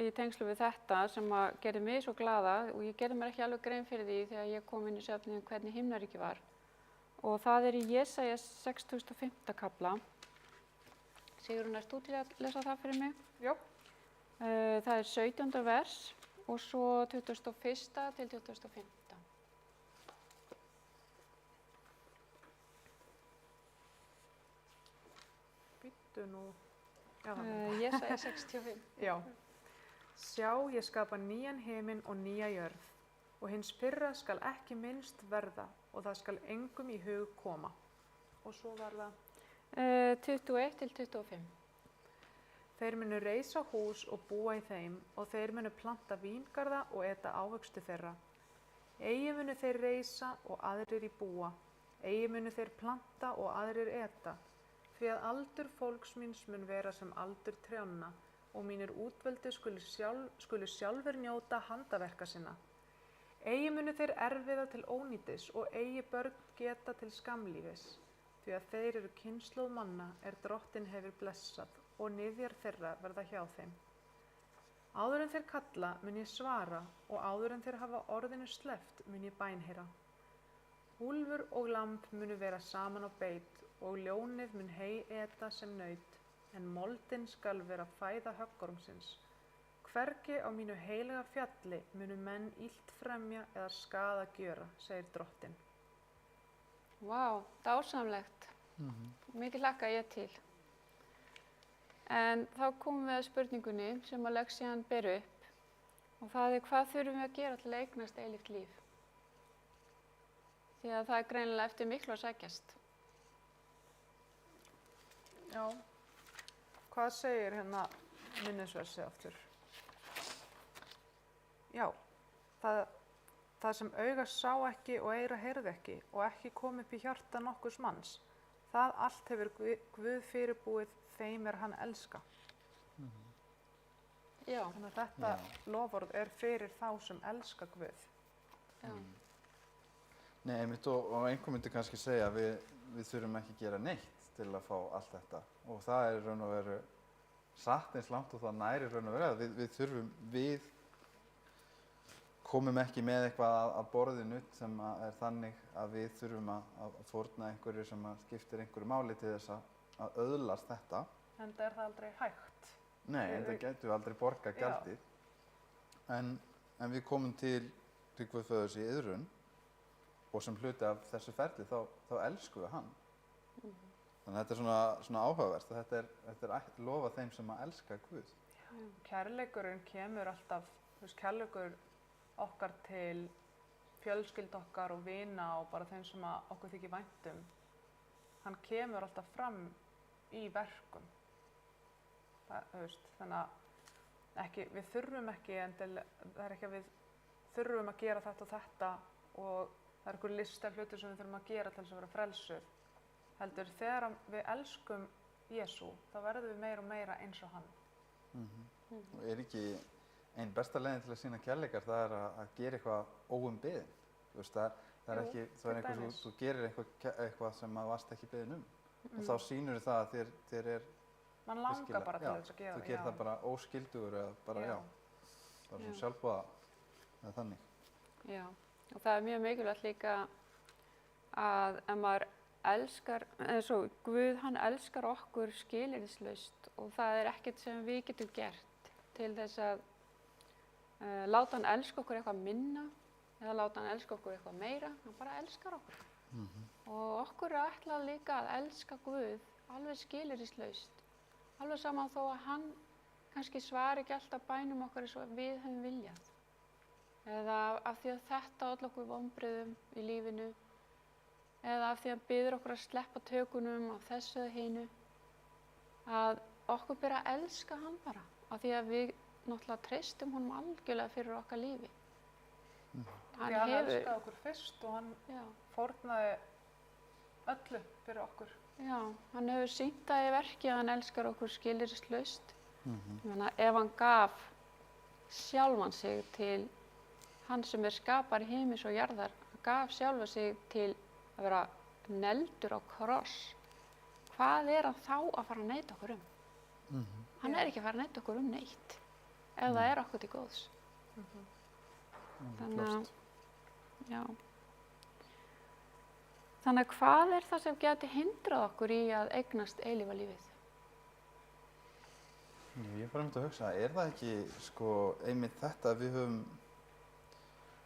í tengslu við þetta sem að gerði mig svo glaða og ég gerði mér ekki alveg grein fyrir því þegar ég kom inn í svefninn hvernig himnaríki var. Og það í Jesaja 65. kafla. Sigrún, ert þú til að lesa það fyrir mig? Já. Það 17. vers og svo 21. til 25. Býttu nú. Jesaja 65. Já. Sjá, ég skapa nýjan himinn og nýja jörð og hins fyrra skal ekki minnst verða og það skal engum í hug koma. Og svo var það 21 til 25. Þeir munu reisa hús og búa í þeim og þeir munu planta víngarða og eta ávöxtu þeirra. Eigi munu þeir reisa og aðrir í búa. Eigi munu þeir planta og aðrir eta. Því að aldur fólks míns mun vera sem aldur trjánna og mínir útvöldu skulu sjálfur njóta handaverka sinna. Eigi munu þeir erfiða til ónýtis og eigi börn geta til skammlífis. Því að þeir eru kynslóð manna Drottinn hefur blessað og niðjar þeirra verða hjá þeim. Áður en þeir kalla mun ég svara og áður en þeir hafa orðinu sleppt mun ég bænheyra. Úlfur og lamb munu vera saman á beit og ljónið mun hey eta sem naut, en moldin skal vera fæða höggormsins. Hvergi á mínu heilaga fjalli munu menn illt fremja eða skaða gjöra, segir Drottinn. Vá, dásamlegt. Mikið hlakka ég til. En þá komum við að spurningunni sem að Lexian ber upp og það hvað þurfum við að gera til að eignast eilíft líf? Því að það greinilega eftir miklu að sækjast. Já. Hvað segir hérna minnisversi aftur? Já, það sem auga sá ekki og eyra heyrði ekki og ekki kom upp í hjarta nokkurs manns, það allt hefur Guð fyrirbúið þeim hann elska. Já. Þannig að þetta loforð fyrir þá sem elska Guð. Já. Nei, einmitt og einhver myndi kannski segja að við þurfum ekki að gera neitt til að fá allt þetta og það raun og veru satt eins langt og það næri raun og veru að við komum ekki með eitthvað að borðinu sem þannig að við þurfum að fórna einhverju sem skiptir einhverju máli til þess að öðlast þetta. Enda það aldrei hægt. Nei, enda getum við aldrei borgað gjaldið. En við komum til Guð föðurs í iðrun og sem hluti af þessu ferli þá elskum við hann. Þannig að þetta svona áhugavert og þetta lofa þeim sem að elska Guð. Kærleikurinn kemur alltaf, kærleikur okkar til fjölskyldu okkar og vina og bara þeim sem okkur þykir vænt hann kemur alltaf fram í verkum. Þannig að við þurfum ekki það ekki að við þurfum að gera þetta og þetta og það einhver lista af hlutir sem við þurfum að gera til þess að vera frelsuð. Heldur þegar við elskum Jesú þá verðum við meira og meira eins og hann. Og ekki ein besta leiðin til að sýna kærleikar það að gera eitthvað óumbeðinn. Það ekki, þú gerir eitthvað sem maður varst ekki beðinn og þá sýnur það að þér Man langar bara til þess að gera það. Þú gerir það bara óskyldugur eða bara svona sjálfboða eða þannig. Já, og það mjög mikilvægt líka að ef maður elskar, Guð hann elskar okkur skilyrðislaust og það ekkert sem við getum gert til þess að láta hann elska okkur eitthvað minna eða láta hann elska okkur eitthvað meira, hann bara elskar okkur. Og okkur ætlað líka að elska Guð alveg skilyrðislaust, alveg saman þó að hann kannski svari ekki alltaf bænum okkar eins og við höfum viljað. Eða af því að þetta olli okkur vonbrigðum í lífinu, eða af því að hann biður okkur að sleppa tökunum af þessu eða hinu, að okkur ber að elska hann bara, af því að við náttúrulega treystum honum algjörlega fyrir okkar lífi. Hann elskaði okkur fyrst og hann fórnaði öllu fyrir okkur. Já, hann hefur sýnt það í verki að hann elskar okkur skilyrðislaust. Ef hann gaf sjálfan sig til hann sem skapari himins og jarðar, gaf sjálfan sig til að vera negldur á kross, hvað hann þá að fara að neita okkur Hann ekki að fara að neita okkur neitt. ef það er okkur til góðs. Þannig að, Klárt. já. Þannig að hvað er það sem geti hindrað okkur í að eignast eilífa lífið? Ég er bara myndið að hugsa, er það ekki sko einmitt þetta að við höfum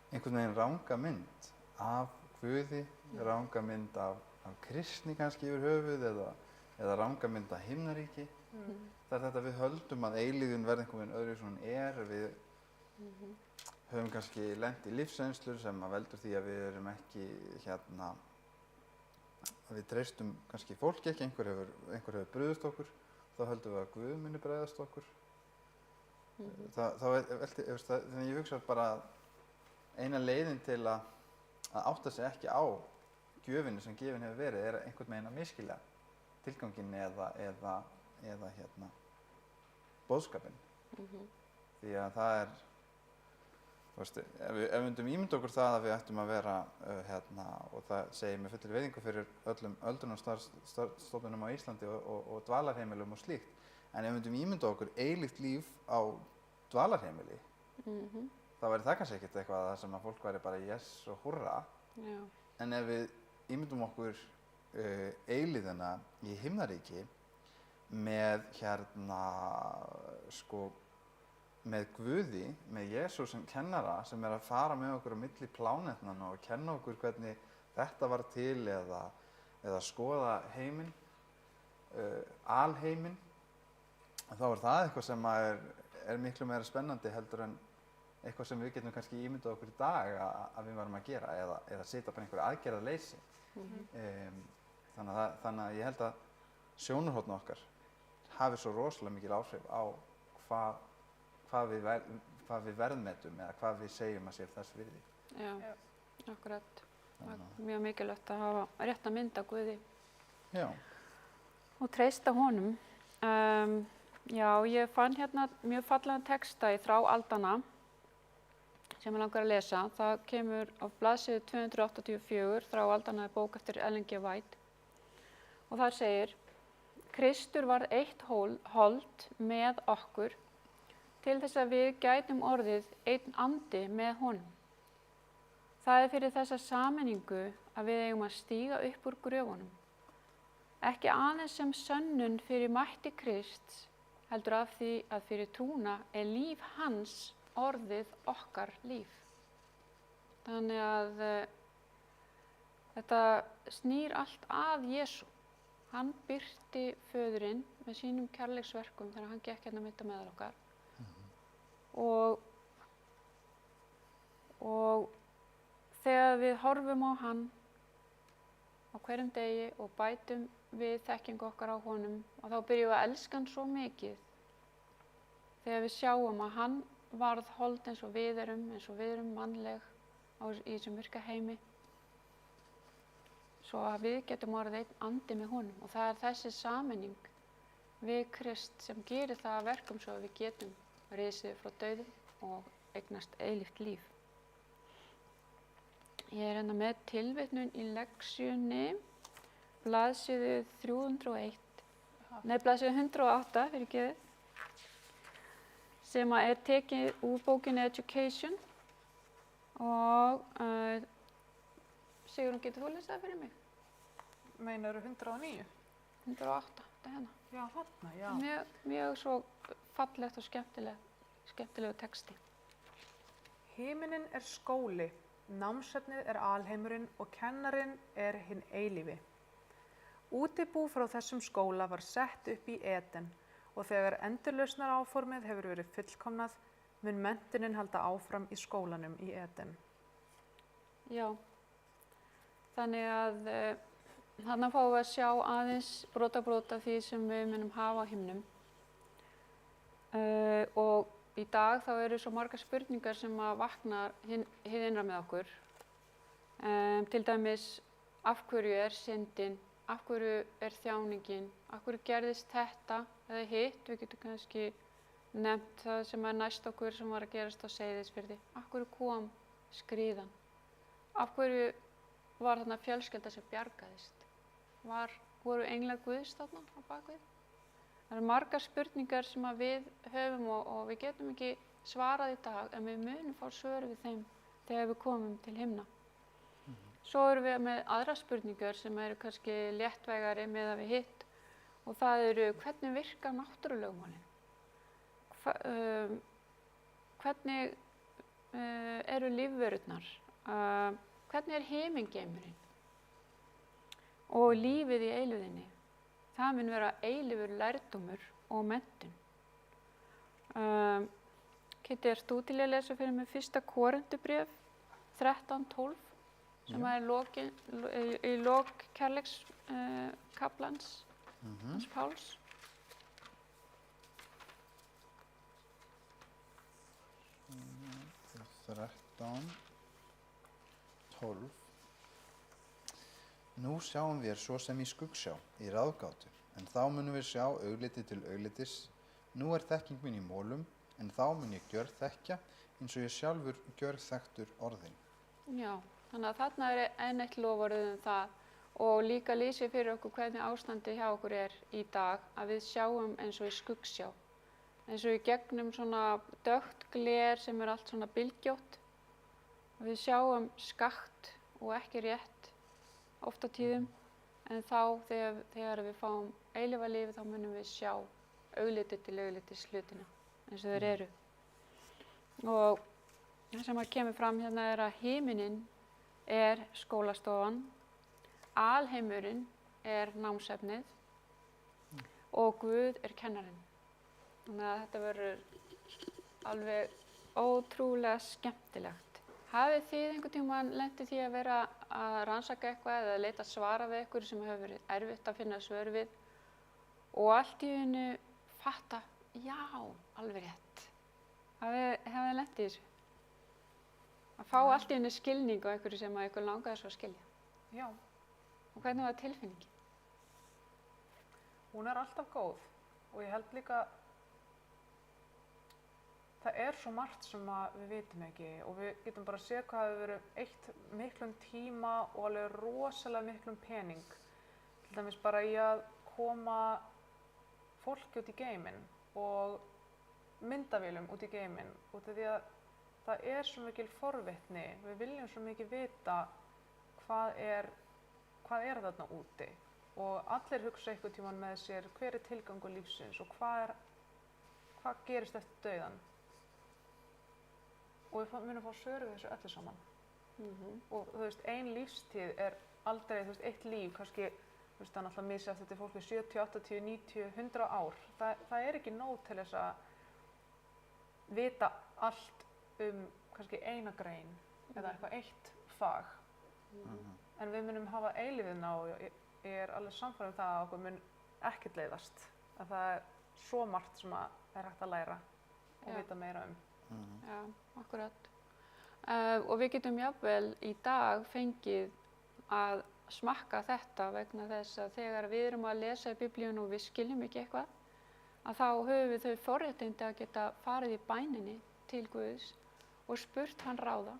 einhvern veginn ranga mynd af Guði, ranga mynd af kristni kannski yfir höfuð eða ranga mynd af himnaríki. Það er þetta að við höldum að eilífðin verði einhvern veginn öðru svona við höfum kannski lent í lífsreynslur sem að veldur því að við erum ekki að við treystum kannski fólki ekki, einhver hefur brugðist okkur, þá höldum við að Guð muni bregðast okkur. Þannig ég hugsa bara að eina leiðin til að átta sig ekki á gjöfinni sem gefin hefur verið er einhvern veginn að miskilja tilganginn eða boðskapinn. Því að það er, ef við myndum ímynda okkur það að við ættum að vera og það segir með fullri virðingu fyrir öllum öldrunarstofnunum á Íslandi og dvalarheimilum og slíkt, en ef við myndum ímynda okkur eilíft líf á dvalarheimili, þá væri það kannski ekkert eitthvað sem að fólk væri bara yes og hurra. Já. En ef við ímyndum okkur eilíðina í himnaríki með með Guði, með Jesús sem kennara sem er að fara með okkur á milli plánetnanna og kenna okkur hvernig þetta var til eða skoða heiminn, alheiminn, þá er það eitthvað sem er miklu meira spennandi heldur en eitthvað sem við getum kannski ímyndað okkur í dag að við varum að gera eða sitja bara einhverju aðgerðaleysi. Þannig að ég held að sjónarhorn okkar hafi svo rosalega mikil áhrif á hvað við verðmetum eða hvað við segjum að sé þess virði. Já, akkurat. Það er mjög mikilvægt að hafa rétta mynd af Guði. Já. Og treysta honum. Já, ég fann hérna mjög fallegan texta í Þrá aldanna sem ég langar að lesa. Það kemur á blaðsíðu 284, Þrá aldanna er bók eftir Ellen G. White. Og þar segir: Kristur varð eitt hold með okkur til þess að við gætum orðið einn andi með honum. Það er fyrir þessa sameiningu að við eigum að stíga upp úr gröfunum. Ekki aðeins sem sönnun fyrir mætti Krists, heldur af því að fyrir trúna er líf hans orðið okkar líf. Þannig að þetta snýr allt að Jesú. Hann birti föðurinn með sínum kærleiksverkum þegar hann gekk hérna mitt á meðal okkar. Og þegar við horfum á hann á hverjum degi og bætum við þekkingu okkar á honum, og þá byrjum við að elska hann svo mikið þegar við sjáum að hann varð hold eins og við erum mannleg í þessum myrka heimi, svo að við getum orðið einn andi með honum. Og það er þessi sameining við Krist sem gerir það að verkum svo að við getum risið frá dauðum og eignast eilíft líf. Ég er hérna með tilvitnun í lektsjunni, blaðsíðu 108, sem er tekið úr bókinni Education. Og Sigrún, getur þú lesað það fyrir mig? Meinarðu 109? 108, þetta er hérna. Já, þarna, já. Mjög svo fallegt og skemmtilegu texti. Himinin er skóli, námsefnið er alheimurinn og kennarinn er hinn eilífi. Útibú frá þessum skóla var sett upp í Eden og þegar endurlausnaráformið hefur verið fullkomnað, mun menntunin halda áfram í skólanum í Eden. Já, þannig að þarna fáum við að sjá aðeins brota því sem við munum hafa á himnum. Og í dag þá eru svo margar spurningar sem að vakna hið innra með okkur. Til dæmis, af hverju er syndin, af hverju er þjáningin, af hverju gerðist þetta eða hitt, við getum kannski nefnt það sem er næst okkur sem var að gerast á Seyðisfirði. Af hverju kom skriðan? Af hverju var þarna fjölskylda sem bjargaðist? Voru englar Guðs þarna á bakvið? Það eru margar spurningar sem að við höfum og við getum ekki svarað í dag en við munum fá svör við þeim þegar við komum til himna. Svo erum við með aðra spurningar sem eru kannski léttvægari með að við hitt og það eru hvernig virka náttúrulögmálin? Hvernig eru lífverurnar? Hvernig er himingeimurinn? Og lífið í eilífðinni? Það mun vera eilífur lærdómur og menntun. Kitty, ert þú til að lesa fyrir mig 1. Korintubréf 13:12 sem er í lok kærleikskaplans hans Páls? Þrettán, 12. Nú sjáum við svo sem í skuggsjá, í ráðgátu, en þá munum við sjá augliti til auglitis. Nú er þekking mín í mólum, en þá mun ég gjörþekkja eins og ég sjálfur gjörþekktur orðin. Já, þannig að þarna er enn eitt loforðið það og líka lýsir fyrir okkur hvernig ástandi hjá okkur er í dag að við sjáum eins og í skuggsjá. Eins og í gegnum svona dökkt gler sem er allt svona bylgjótt. Við sjáum skakkt og ekki rétt oft á tíðum, en þá þegar við fáum eilífa lífi þá munum við sjá augliti til auglitis hlutina eins og þeir eru. Og það sem að kemur fram hérna er að himinninn er skólastofan, alheimurinn er námsefnið og Guð er kennarinn. Þannig að þetta verður alveg ótrúlega skemmtilegt. Hafið þið einhvern tímann lent í því að vera að rannsaka eitthvað eða leita svara við eitthvað sem hefur verið erfitt að finna svör við og allt í einu fatta, já, alveg rétt. Hafið lent í þessu? Að fá allt í einu skilning á einhverju sem að ykkur langaði svo að skilja. Já. Og hvernig var tilfinningin? Hún er alltaf góð og ég held líka það er svo margt sem við vitum ekki og við getum bara að séð hvað hefur verið eytt miklum tíma og alveg rosalega miklum pening. Til dæmis bara í að koma fólki út í geiminn og myndavélum út í geiminn út af því að það er svo mikil forvitni. Við viljum svo mikið vita hvað er þarna úti og allir hugsa einhvern tímann með sér hver er tilgangur lífsins og hvað gerist eftir dauðann. Og við munum fá svör við þessu öllu saman. Og þú veist, ein lífstíð er aldrei, þú veist, eitt líf, kannski, þú veist, það er náttúrulega misjafnt eftir fólki 70, 80, 90, 100 ár. Það er ekki nóg til þess að vita allt kannski eina grein eða eitthvað eitt fag. En við munum hafa eilífðina og ég er alveg sannfærð það að okkur mun ekkert leiðast. Að það er svo margt sem er hægt að læra og vita meira Já, akkurat. Og við getum jafnvel í dag fengið að smakka þetta vegna þess að þegar við erum að lesa í Biblíunni og við skiljum ekki eitthvað, að þá höfum við þau forréttindi að geta farið í bæninni til Guðs og spurt hann ráða.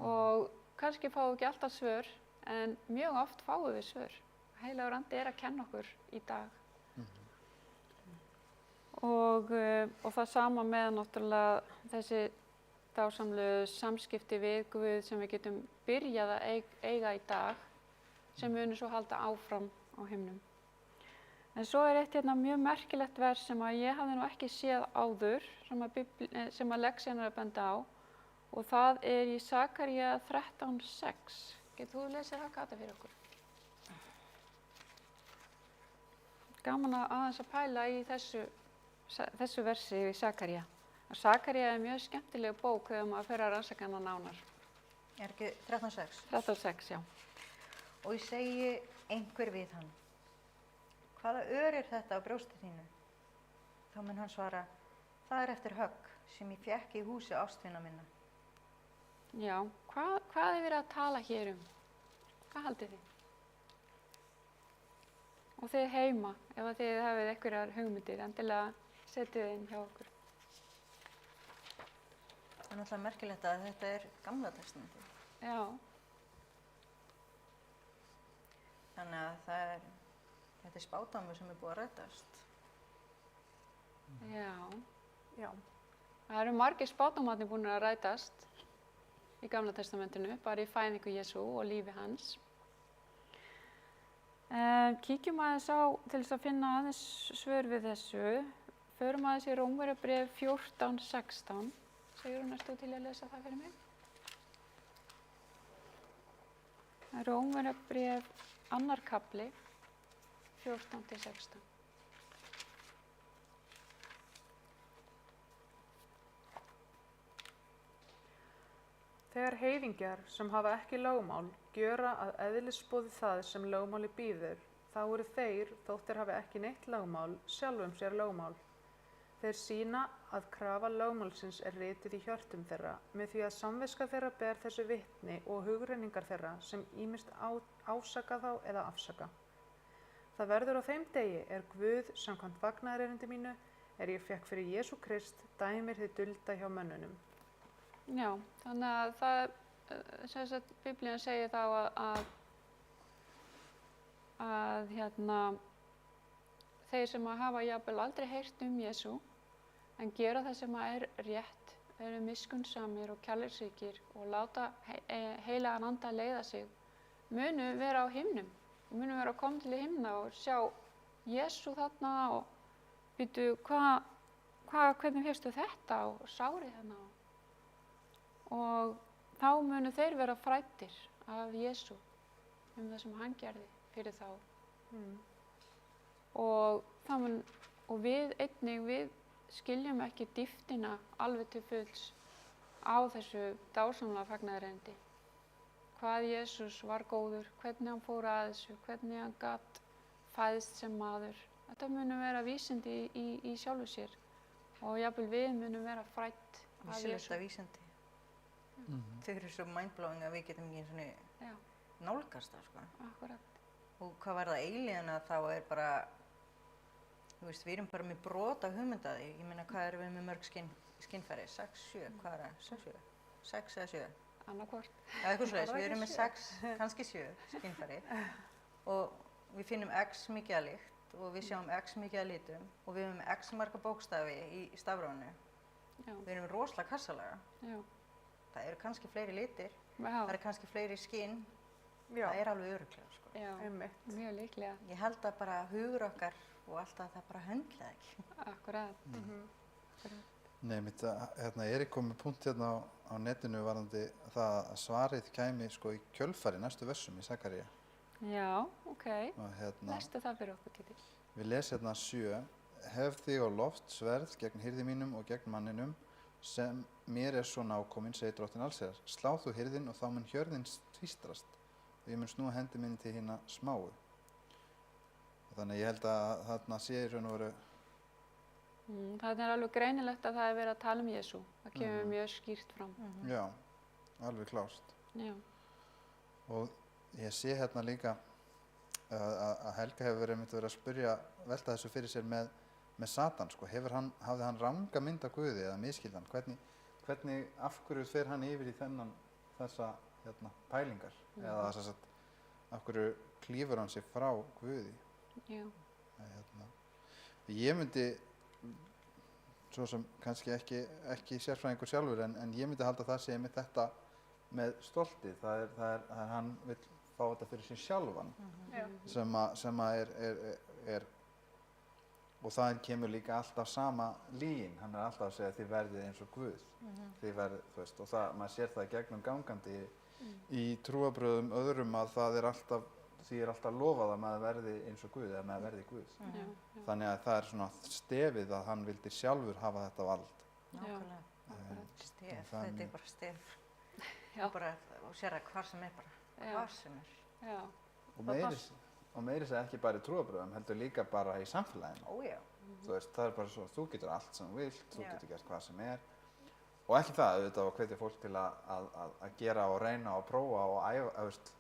Og kannski fáum við ekki alltaf svör, en mjög oft fáum við svör. Heilagur Andi er að kenna okkur í dag. Og það sama með náttúrulega þessi dásamlegu samskipti við Guð sem við getum byrjað að eiga í dag sem munum svo halda áfram á himnum. En svo er eitt hérna mjög merkilegt vers sem að ég hafði nú ekki séð áður sem að Lexían er að benda á og það er í Sakaría 13:6. Getur þú lesið það, Kata, fyrir okkur? Gaman að aðeins að pæla í þessu versi í Sakaría. Sakaría er mjög skemmtileg bók þegar maður fer að rannsaka hana nánar. Er ekki 13:6? 13:6, já. Og ég segi einhver við hann, hvaða ör er þetta á brjósti þínu? Þá mun hann svara, það er eftir högg sem ég fékk í húsi ástvina minna. Já, hvað er verið að tala hér Hvað haldið þið? Og þið heima, ef þið hafið einhverjar hugmyndir, endilega setið inn hjá okkur. Það er náttúrulega merkilegt að þetta er Gamla testamentið. Já. Þannig að þetta er spádómur sem er búið að rætast. Já, Já, það eru margir spádómarnir búin að rætast í Gamla testamentinu, bara í fæðingu Jesú og lífi hans. Kíkjum aðeins á, til þess að finna aðeins svör við þessu, förum aðeins í Rómverjabréf 14:16. Sigrún, ertu til að lesa það fyrir mig? Rómverjabréf 2. kafli, 14-16. þegar heiðingjar sem hafa ekki lögmál gjöra að eðlisboði það sem lögmáli býður, þá eru þeir, þótt þeir hafi ekki neitt lögmál, sjálfum sér lögmál. Þeir sýna að krafa lögmálsins er rituð í hjörtum þeirra, með því að samviska þeirra ber þessu vitni og hugrenningar þeirra sem ýmist ásaka þá eða afsaka. Það verður á þeim degi er Guð, samkvæmt fagnaðarerindi mínu, er ég fekk fyrir Jesú Krist, dæmir þið dulda hjá mönnunum. Já, þannig að það, sem sagt, Biblían segir þá að þeir sem hafa jafnvel aldrei heyrt Jesú, en gera það sem er rétt, eru miskunnsamir og kærleiksríkir og láta heilagan anda leiða sig, munu vera á himnum, munu vera að koma til himna og sjá Jesú þarna og býtu, hvernig fékkstu þetta og sárið þarna og þá munu þeir vera fræddir af Jesú það sem hann gerði fyrir þá. Og við einnig, við skiljum ekki dýptina alveg til fulls á þessu dásamlega fagnaðarerindi. Hvað Jesús var góður, hvernig hann fór að þessu, hvernig hann gat fæðst sem maður. Þetta munu vera vísindi í sjálfu sér og jafnvel við munum vera frædd af Jesú. Vísilegt vísindi. Þau eru svo mindblowing að við getum ekki svona nálgast það, sko. Akkurat. Og hvað var það eilíðana, þá er bara, þú veist, við erum bara með brot af hugmyndaði. Ég meina, hvað erum við með mörg skinnfæri? 6, 7, hvað er það? 6, 7? 6 eða 7? Annarkvort. Eitthvað svoleiðis, við erum með 6, kannski 7 skinnfæri og við finnum x mikið að lykt og við sjáum x mikið að litum og við erum með x marga bókstafi í stafrófinu. Við erum rosalega kassalaga. Já. Það eru kannski fleiri litir, Já. það eru kannski fleiri skinn, það er alveg örugglega, sko. Já, mjög líklega. Ég held að bara hugur okkar og alltaf það bara höndla það ekki. Akkurat. Nei, Erik kom með punkt hérna á netinu varðandi það að svarið kæmi sko í kjölfari næstu versum í Sakaría. Já, ok. Og lestu það fyrir okkur, Títil. Við les hérna 7. Hef þig á loft sverð gegn hirði mínum og gegn manninum sem mér er svo nákominn, segir drottinn allsherjar. Slá þú hirðinn og þá mun hjörðin tvístrast og ég mun snúa hendi minni til hinna smáu. Og þannig ég held að þarna sé í raun og veru. Það er alveg greinilegt að það er verið að tala Jesú. Það kemur mjög skýrt fram. Já, alveg klárt. Já. Og ég sé hérna líka að Helga hefur verið að spyrja, velta þessu fyrir sér með Satan, sko. Hafði hann ranga mynd af Guði eða misskildan? Hvernig, af hverju fer hann yfir í þessa pælingar? Eða þess að af hverju klífur hann sig frá Guði? Já. Ég myndi, svo sem kannski ekki sérfræðingur sjálfur, en ég myndi halda það sé með þetta með stoltið. Það er hann vill fá þetta fyrir sig sjálfan, sem er og það kemur líka alltaf sama lygin. Hann er alltaf að segja að þið verðið eins og Guð. Þið verðið, þú veist, og maður sér það gegnum gangandi í trúarbrögðum öðrum að það er alltaf, því er alltaf lofað að maður verði eins og Guð eða maður verði Guð. Þannig að það er svona stefið að hann vildi sjálfur hafa þetta vald. Nákvæmlega. Stef, þetta er bara stef. Og sér að hvar sem er bara, hvar sem er. Já. Og meiri segja ekki bara í trúarbrögðum, heldur líka bara í samfélaginu. Ójá. Þú veist, það er bara svo, þú getur allt sem þú vilt, þú getur gert hvað sem er. Og ekki það, auðvitað, að hvetja fólk til að gera og reyna og prófa og æfa, veist,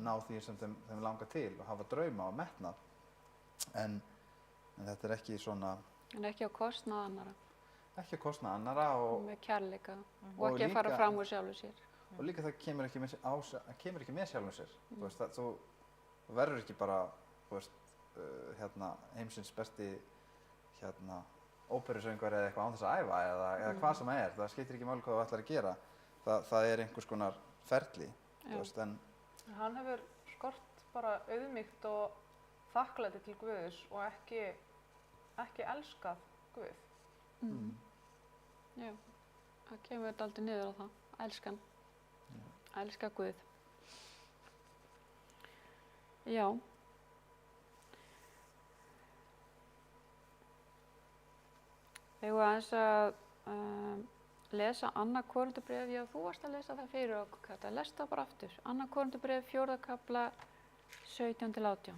ná því sem þeim langar til og hafa drauma og metnað. En þetta er ekki svona... En ekki á kostnað annarra. Ekki á kostnað annarra og... Með kærleika og ekki að fara fram úr sjálfu sér. Og líka það kemur ekki með sjálfu sér. Þú veist, þú verður ekki bara, þú veist, heimsins besti, óperusöngvari eða eitthvað án þess að æfa eða hvað sem það er. Það skiptir ekki máli hvað þú ætlar að gera. Það er einhvers konar ferli, þú veist, en Hann hefur skort bara auðmýkt og þakklæti til Guðs og ekki elskað Guð. Já, það kemur dálítið niður á það, elskan, elska Guð. Já. Þegar við aðeins að lesa Anna Korintubréf, já þú varst að lesa það fyrir okkur, Kata, lestu það bara aftur. Anna Korintubréf, 4. kafla, 17-18.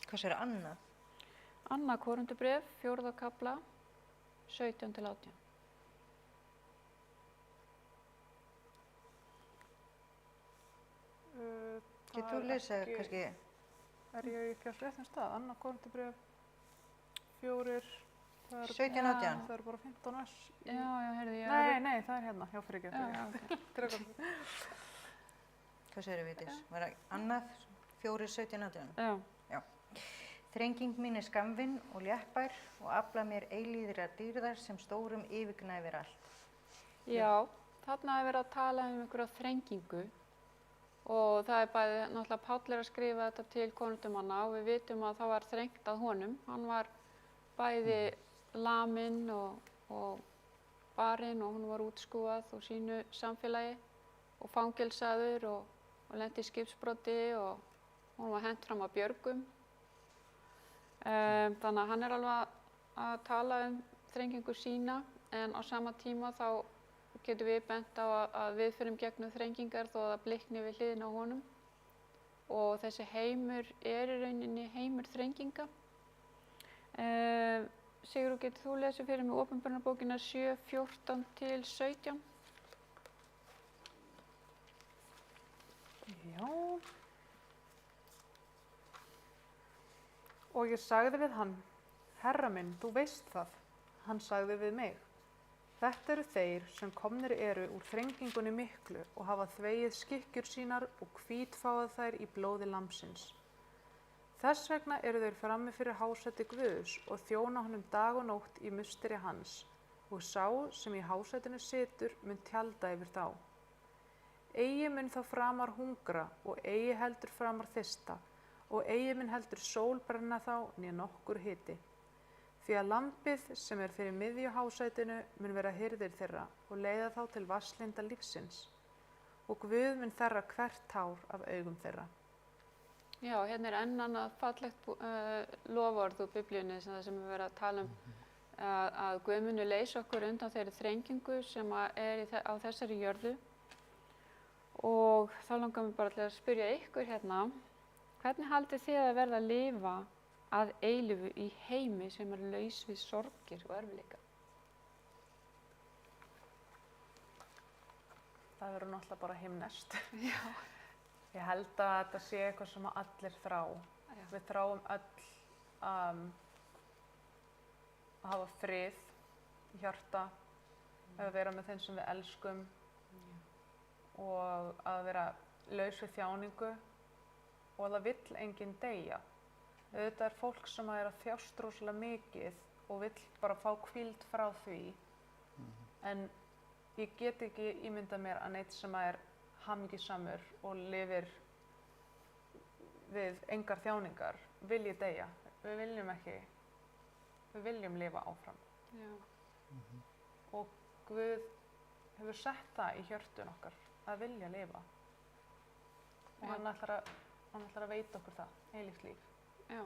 Hvað sér annað? Anna Korintubréf, 4. kafla, 17-18. Getur þú lesið kannski? Er ég ekki á réttum stað? Anna Korintubréf 4, 17, 18. það eru bara 15 vers. Já, heyrðu, ég Nei, það er hérna, já, fyrir ekki. Já, ok. Hvað sér Vigdís? Var það annað? 4, 17, 18. Já. Þrenging mín er skamvinn og léttbær og afla mér eilíðra dýrðar sem stórum yfirgnæfir allt. Já, þarna er verið að tala um einhverja þrengingu og það er bæði, náttúrulega Páll er að skrifa þetta til konundumanna og við vitum að það var þrengt að honum. Hann var bæði laminn og barinn og hún var útskúfað úr sínu samfélagi og fangelsaður og lenti í skipsbroti og hún var hent fram að björgum. Þannig að hann er alveg að tala um þrengingu sína en á sama tíma þá getum við bent á að við förum gegnum þrengingar þó að það blikni við hliðina á honum og þessi heimur er í rauninni heimur þrenginga. Sigurður, getur þú lesið fyrir mig Opinberunarbókina 7, 14-17? Já. Og ég sagði við hann, Herra minn, þú veist það. Hann sagði við mig, þetta eru þeir sem komnir eru úr þrengingunni miklu og hafa þvegið skikkjur sínar og hvítfáað þær í blóði lambsins. Þess vegna eru þeir frammi fyrir hásæti Guðs og þjóna honum dag og nótt í musteri hans og sá sem í hásætinu situr mun tjalda yfir þá. Eigi mun þá framar hungra og eigi heldur framar þysta og eigi mun heldur sól brenna þá né nokkur hiti. Því að lambið sem er fyrir miðju hásætinu mun vera hirðir þeirra og leiða þá til vatnslinda lífsins og Guð mun þerra hvert tár af augum þeirra. Já, hérna er enn annað fallegt loforð úr Biblíunni sem við verðum að tala um að Guð muni leysa okkur undan þeirri þrengingu sem er á þessari jörðu og þá langar mér bara til að spyrja ykkur hérna, hvernig haldið þið að verða að lifa að eilífu í heimi sem er laus við sorgir og erfiðleika? Það verður náttúrulega bara himneskt. Já. Ég held að þetta sé eitthvað sem allir þrá. Já. Við þráum öll að hafa frið í hjarta, að vera með þeim sem við elskum og að vera laus við þjáningu og það vill enginn deyja. Auðvitað er fólk sem er að þjást rosalega mikið og vill bara fá hvíld frá því, en ég get ekki ímyndað mér að neitt sem er hamingjusamur og lifir við engar þjáningar vilji deyja. Við viljum ekki, við viljum lifa áfram. Já. Og Guð hefur sett það í hjörtun okkar að vilja lifa. Og Já. hann ætlar að veita okkur það, eilíft líf. Já,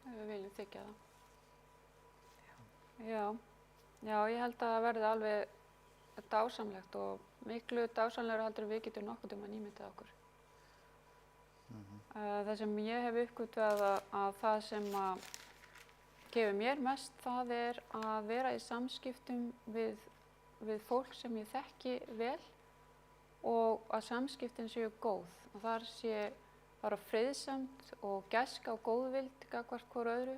við viljum þykja það. Já, ég held að það verði alveg dásamlegt og miklu dásamlegra heldur en við getum nokkuð ímyndað okkur. Það sem ég hef uppgötvað að það sem að gefur mér mest, það er að vera í samskiptum við fólk sem ég þekki vel og að samskiptin séu góð. Og þar sé bara friðsamt og gæska og góðvild gagnvart hvor öðru.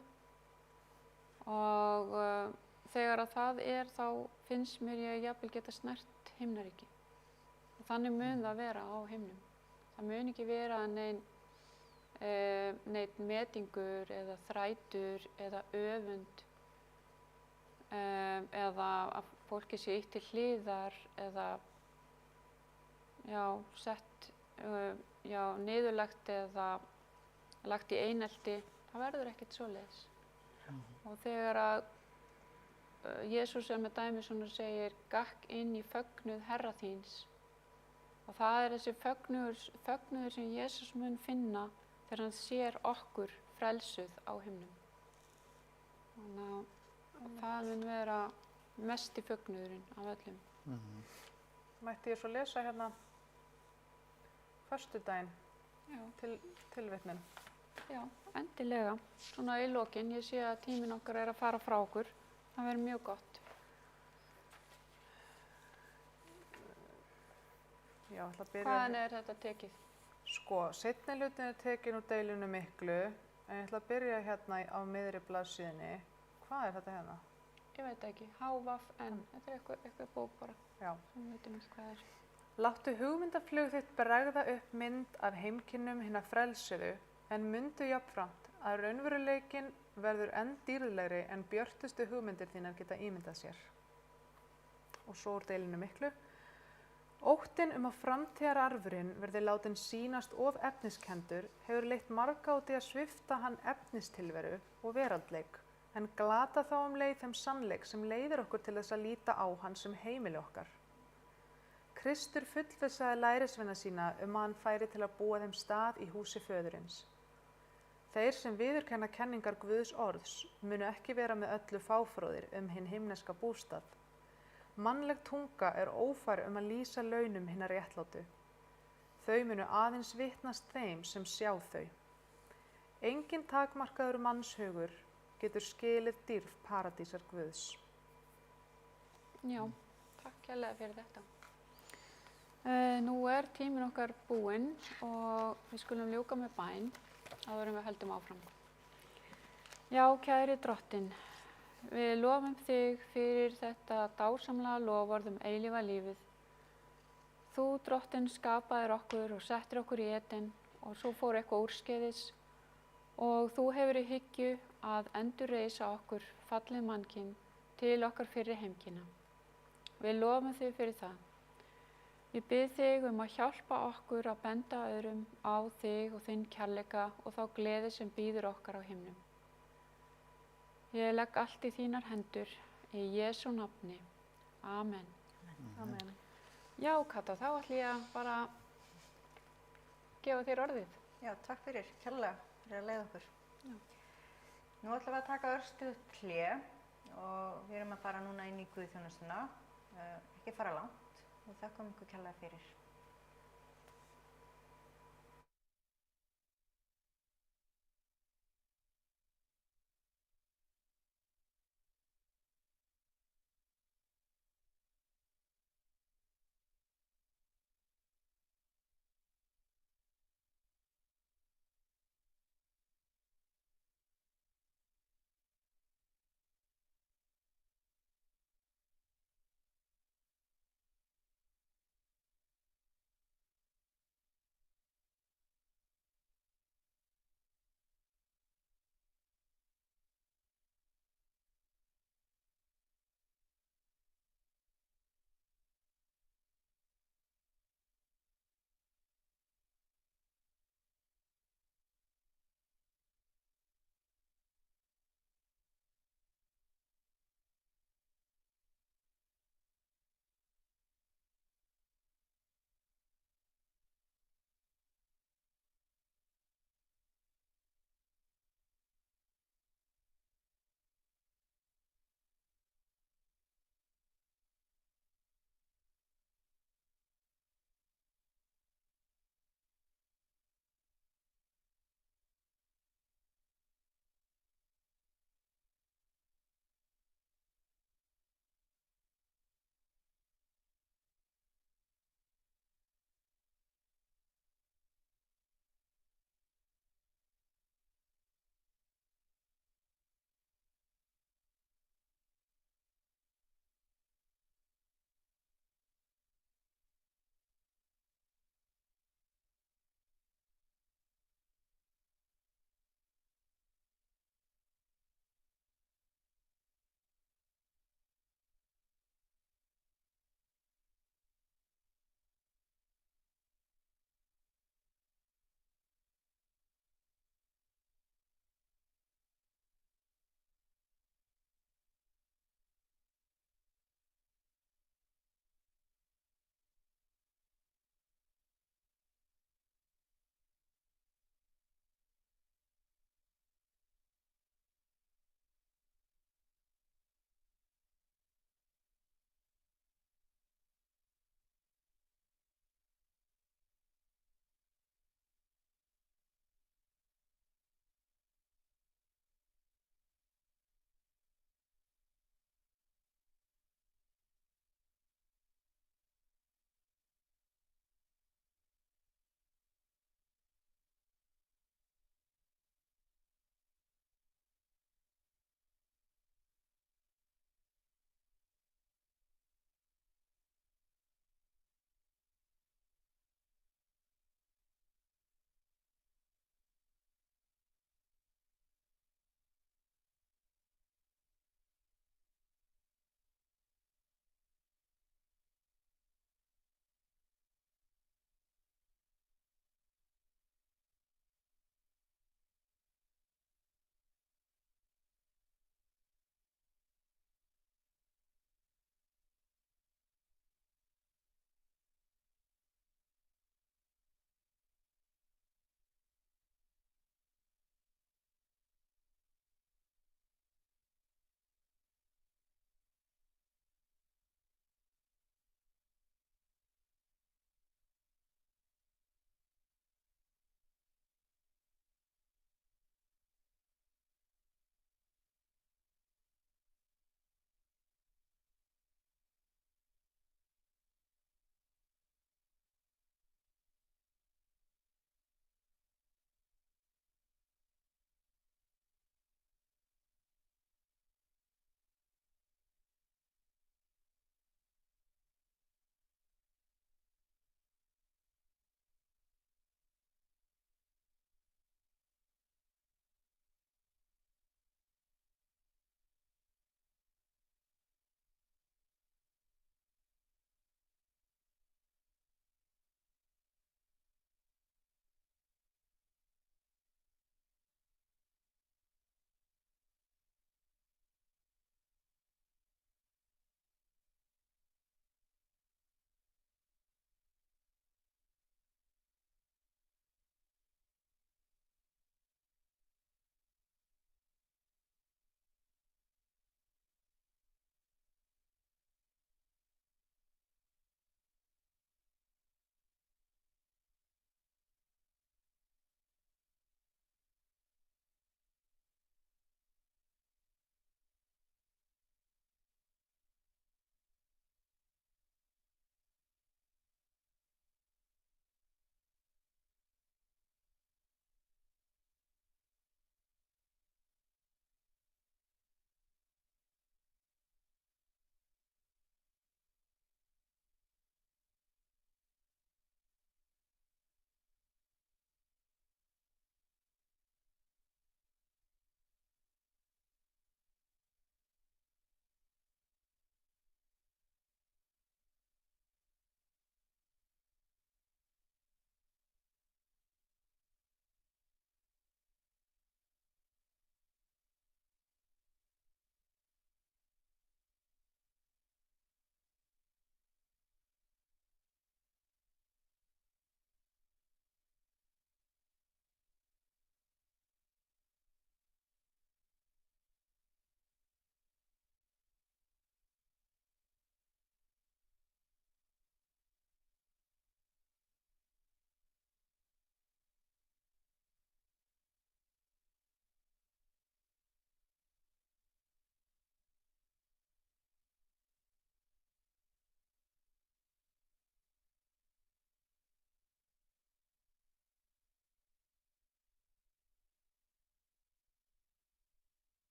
Og þegar að það er, þá finnst mér ég jafnvel geta snert himnaríki. Þannig mun það vera á himnum. Það mun ekki vera neinn metingur eða þrætur eða öfund eða að fólki sé ýtt til hliðar eða sett niðurlagt eða lagt í einelti. Það verður ekkert svoleiðis. Og þegar að Jesús með dæmi svona segir gakk inn í fögnuð Herra þíns, og það þessi fögnuður sem Jesús mun finna þegar hann sér okkur frelsuð á himnum. Þannig að það mun vera mesti fögnuðurinn af öllum. Mætti ég svo lesa hérna föstudaginn tilvitnun? Já, endilega. Svona í lokin, ég sé að tíminn okkar að fara frá okkur. Það verður mjög gott. Já, ætla að byrja. Hvaðan þetta tekið? Sko, seinni hlutin tekin úr deilinu miklu, en ég ætla að byrja hérna á miðri blaðsíðunni. Hvað þetta hérna? Ég veit ekki, HVN, þetta eitthvað bók bara. Já. Sem við veitum ekki hvað Láttu hugmyndaflug þitt bregða upp mynd af heimkynnum hinna frelsuðu, en mundu jafnframt að raunveruleikinn verður enn dýrðlegri en björtustu hugmyndir þínar geta ímyndað sér. Og svo úr deilinu miklu. Óttinn að framtíðararfurinn verði látinn sýnast of efniskendur hefur leitt marga út í að svipta hann efnistilveru og veraldleik, en glata þá leið þeim sannleik sem leiðir okkur til þess að líta á hann sem heimili okkar. Kristur fullvissaði lærisveina sína að hann færi til að búa þeim stað í húsi föðurins. Þeir sem viðurkenna kenningar Guðs orðs munu ekki vera með öllu fáfróðir hinn himneska bústað. Mannleg tunga ófær að lýsa launum hinna réttlátu. Þau munu aðeins vitnast þeim sem sjá þau. Enginn takmarkaður mannshugur getur skilið dýrð paradísar Guðs. Já, takk kærlega fyrir þetta. Nú tíminn okkar búinn og við skulum ljúka með bæn áður en við höldum áfram. Já, kæri Drottinn, við lofum þig fyrir þetta dásamlega loforð eilífa lífið. Þú, Drottinn, skapaðir okkur og settir okkur í Eden og svo fór eitthvað úrskeiðis og þú hefur í hyggju að endurreisa okkur fallið mannkyn til okkar fyrri heimkynna. Við lofum þig fyrir það. Ég bið þig að hjálpa okkur að benda öðrum á þig og þinn kærleika og þá gleði sem bíður okkar á himnum. Ég legg allt í þínar hendur, í Jesú nafni. Amen. Amen. Já, Kata, þá ætlum ég að bara gefa þér orðið. Já, takk fyrir, kærlega, fyrir að leiða okkur. Já. Nú ætlum við að taka örstutt hlé og við erum að fara núna inn í guðþjónustuna, ekki fara langt. Og þakkum ykkur kærlega fyrir.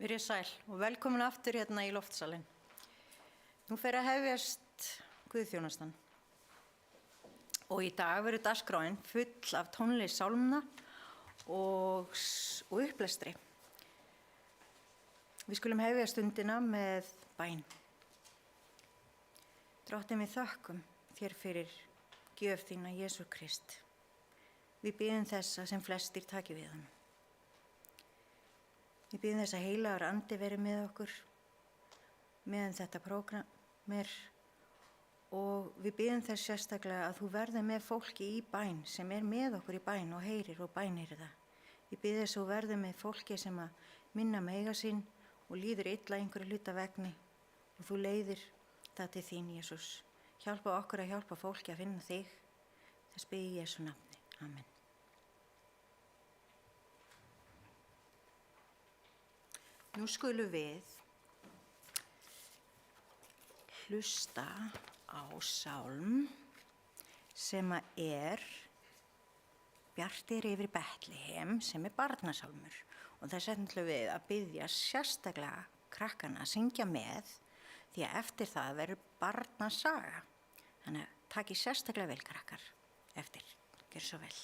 Verið sæl og velkomin aftur hérna í loftsalinn. Nú fer að hefjast Guðþjónustan og í dag verður dagskráin full af tónlist sálmna og upplestri. Við skulum hefja stundina með bæn. Drottinn, við þökkum þér fyrir gjöf þína Jesú Krist. Við biðjum þessa sem flestir taki við honum. Við biðjum þess að heilagur andi veri með okkur meðan þetta prógram og við biðjum þess sérstaklega að þú verðir með fólki í bæn sem með okkur í bæn og heyrir og bænir það. Við biðjum þess að þú verðir með fólki sem að minna meiga sín og líður illa einhverju hluta vegni og þú leiðir það til þín, Jesús. Hjálpa okkur að hjálpa fólki að finna þig. Þess biðjum í Jesú nafni. Amen. Nú skulum við hlusta á sálm sem Bjartir yfir Betlehem sem barnasálmur og þess ætlum við að biðja sérstaklega krakkana að syngja með því að eftir það verður barnasaga. Þannig að takið sérstaklega vel krakkar eftir. Gjör svo vel.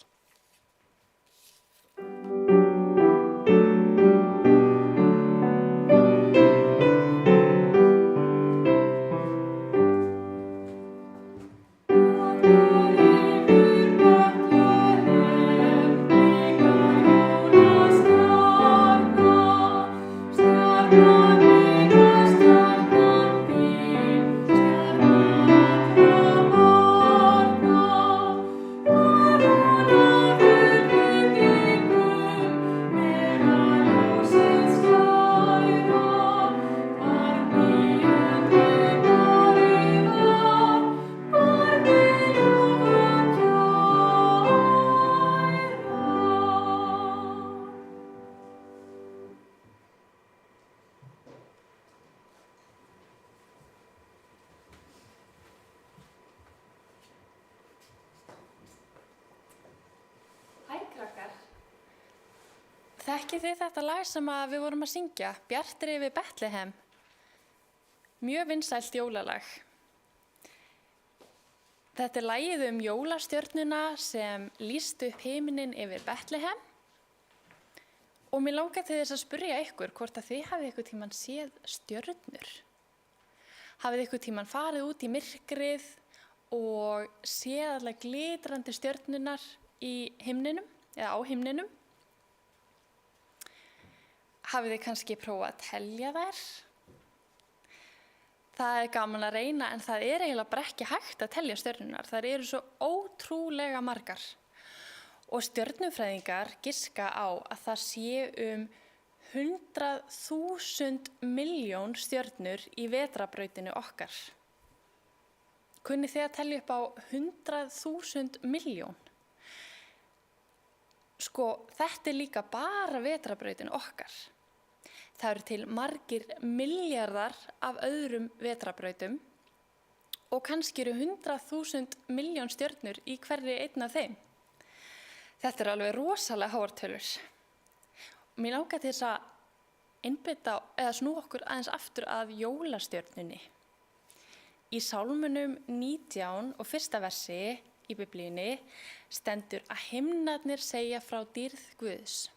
Þekkið þið þetta lag sem við vorum að syngja, Bjartir yfir Betlehem? Mjög vinsælt jólalag. Þetta er lagið jólastjörnuna sem lýst upp himinin yfir Betlehem og mér langar til þess að spyrja ykkur hvort að þið hafið ykkur tíman séð stjörnur. Hafið ykkur tíman farið út í myrkrið og séð allar glitrandi stjörnunar í himninum eða á himninum. Hafið þið kannski prófað að telja þær? Það er gaman að reyna en það er eiginlega bara ekki hægt að telja stjörnunar. Þær eru svo ótrúlega margar. Og stjörnufræðingar giska á að það sé 100.000 milljón stjörnur í vetrarbrautinu okkar. Kunnið þið að telja upp á 100.000 milljón? Sko, þetta er líka bara vetrarbrautinu okkar. Það eru til margir milljarðar af öðrum vetrarbrautum og kannski eru 100.000 milljón stjörnur í hverri einn af þeim. Þetta er alveg rosalega háar tölur. Mér langar til þess að einbeita eða snúa okkur aðeins aftur að jólastjörnunni. Í Sálmunum 19 og 1. versi í Biblíunni stendur að himnarnir segja frá dýrð Guðs.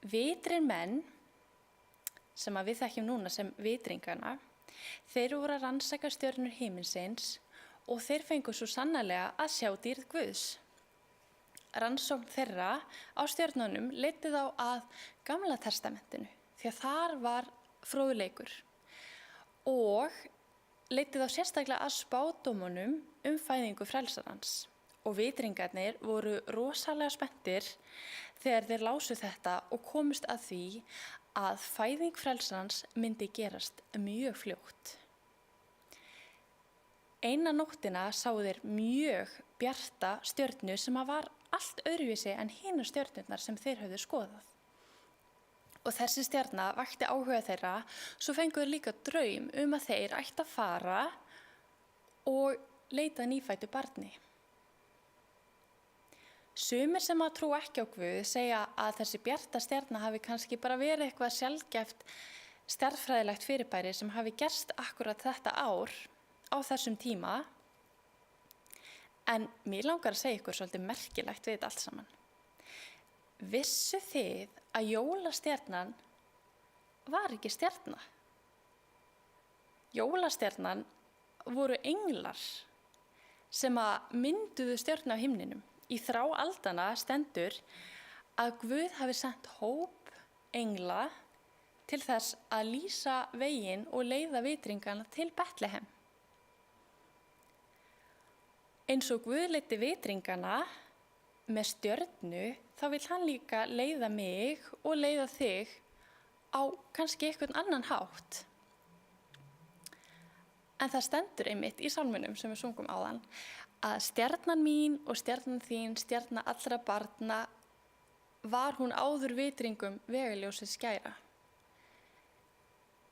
Vitrir menn, sem að við þekkjum núna sem vitringana, þeir voru að rannsaka stjörnur himinsins og þeir fengu svo sannarlega að sjá dýrð Guðs. Rannsókn þeirra á stjörnunum leiddi þá að Gamla testamentinu því að þar var fróðleikur og leiddi þá sérstaklega að spádómunum fæðingu frelsarans. Og vitringarnir voru rosalega spenntir þegar þeir lásu þetta og komust að því að fæðing frelsarans myndi gerast mjög fljótt. Eina nóttina sáu þeir mjög bjarta stjörnu sem var allt öðruvísi en hinar stjörnurnar sem þeir höfðu skoðað. Og þessi stjarna vakti áhuga þeirra, svo fengu þeir líka draum að þeir ættu að fara og leita nýfæddu barni. Sumir sem að trú ekki á Guð segja að þessi bjarta stjarna hafi kannski bara verið eitthvað sjaldgæft stjarnfræðilegt fyrirbæri sem hafi gerst akkurat þetta ár á þessum tíma. En mér langar að segja ykkur svolítið merkilegt við þetta allt saman. Vissu þið að jólastjarnan var ekki stjarna? Jólastjarnan voru englar sem að mynduðu stjörnu á himninum. Í þrá aldanna stendur að Guð hafi sent hóp engla til þess að lýsa veginn og leiða vitringana til Betlehem. Eins og Guð leiddi vitringana með stjörnu, þá vill hann líka leiða mig og leiða þig á kannski einhvern annan hátt. En það stendur einmitt í sálmunum sem við sungum áðan að stjarnan mín og stjarnan þín, stjarna allra barna, var hún áður vitringum vegaljósið skæra.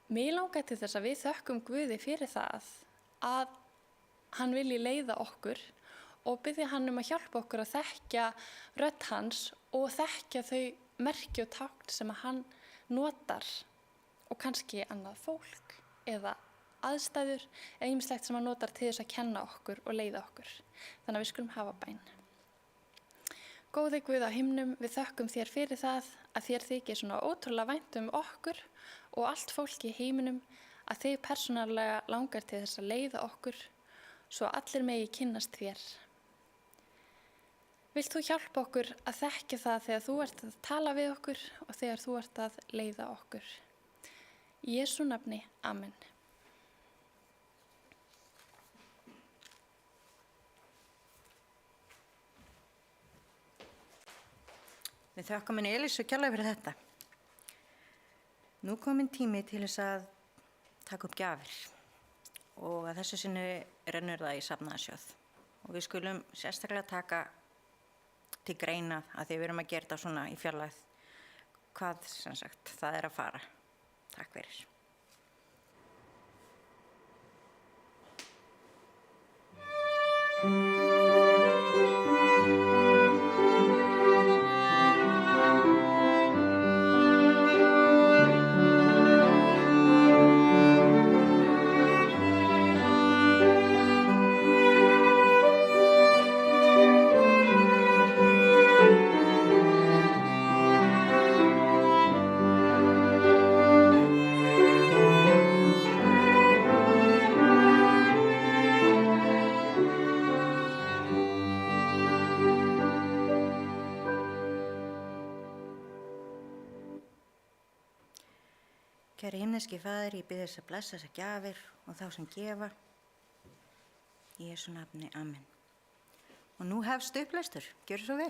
Mig langar til þess að við þökkum Guði fyrir það að hann vilji leiða okkur og biðja hann að hjálpa okkur að þekkja rödd hans og þekkja þau merki og tákn sem að hann notar og kannski annað fólk eða aðstæður eða ýmislegt sem hann notar til þess að kenna okkur og leiða okkur. Þannig að við skulum hafa bæn. Góði Guð á himnum, við þökkum þér fyrir það að þér þykir svona ótrúlega vænt okkur og allt fólk í heiminum, að þig persónulega langar til þess að leiða okkur svo allir megi kynnast þér. Vilt þú hjálpa okkur að þekkja það þegar þú ert að tala við okkur og þegar þú ert að leiða okkur. Í Jesú nafni, amen. Við þökkum henni Elísu kærlega fyrir þetta. Nú kominn tími til þess að taka upp gjafir og að þessu sinni rennur það í safnaðarsjóð. Og við skulum sérstaklega taka til greina að því við erum að gera þetta svona í fjarlægð hvað sem sagt það er að fara. Takk fyrir. Kæri himneski Faðir, ég bið þess að blessa þessar gjafir og þá sem gefa. Í Jesú nafni, amen. Og nú hefst upplestur, gjörðu svo vel.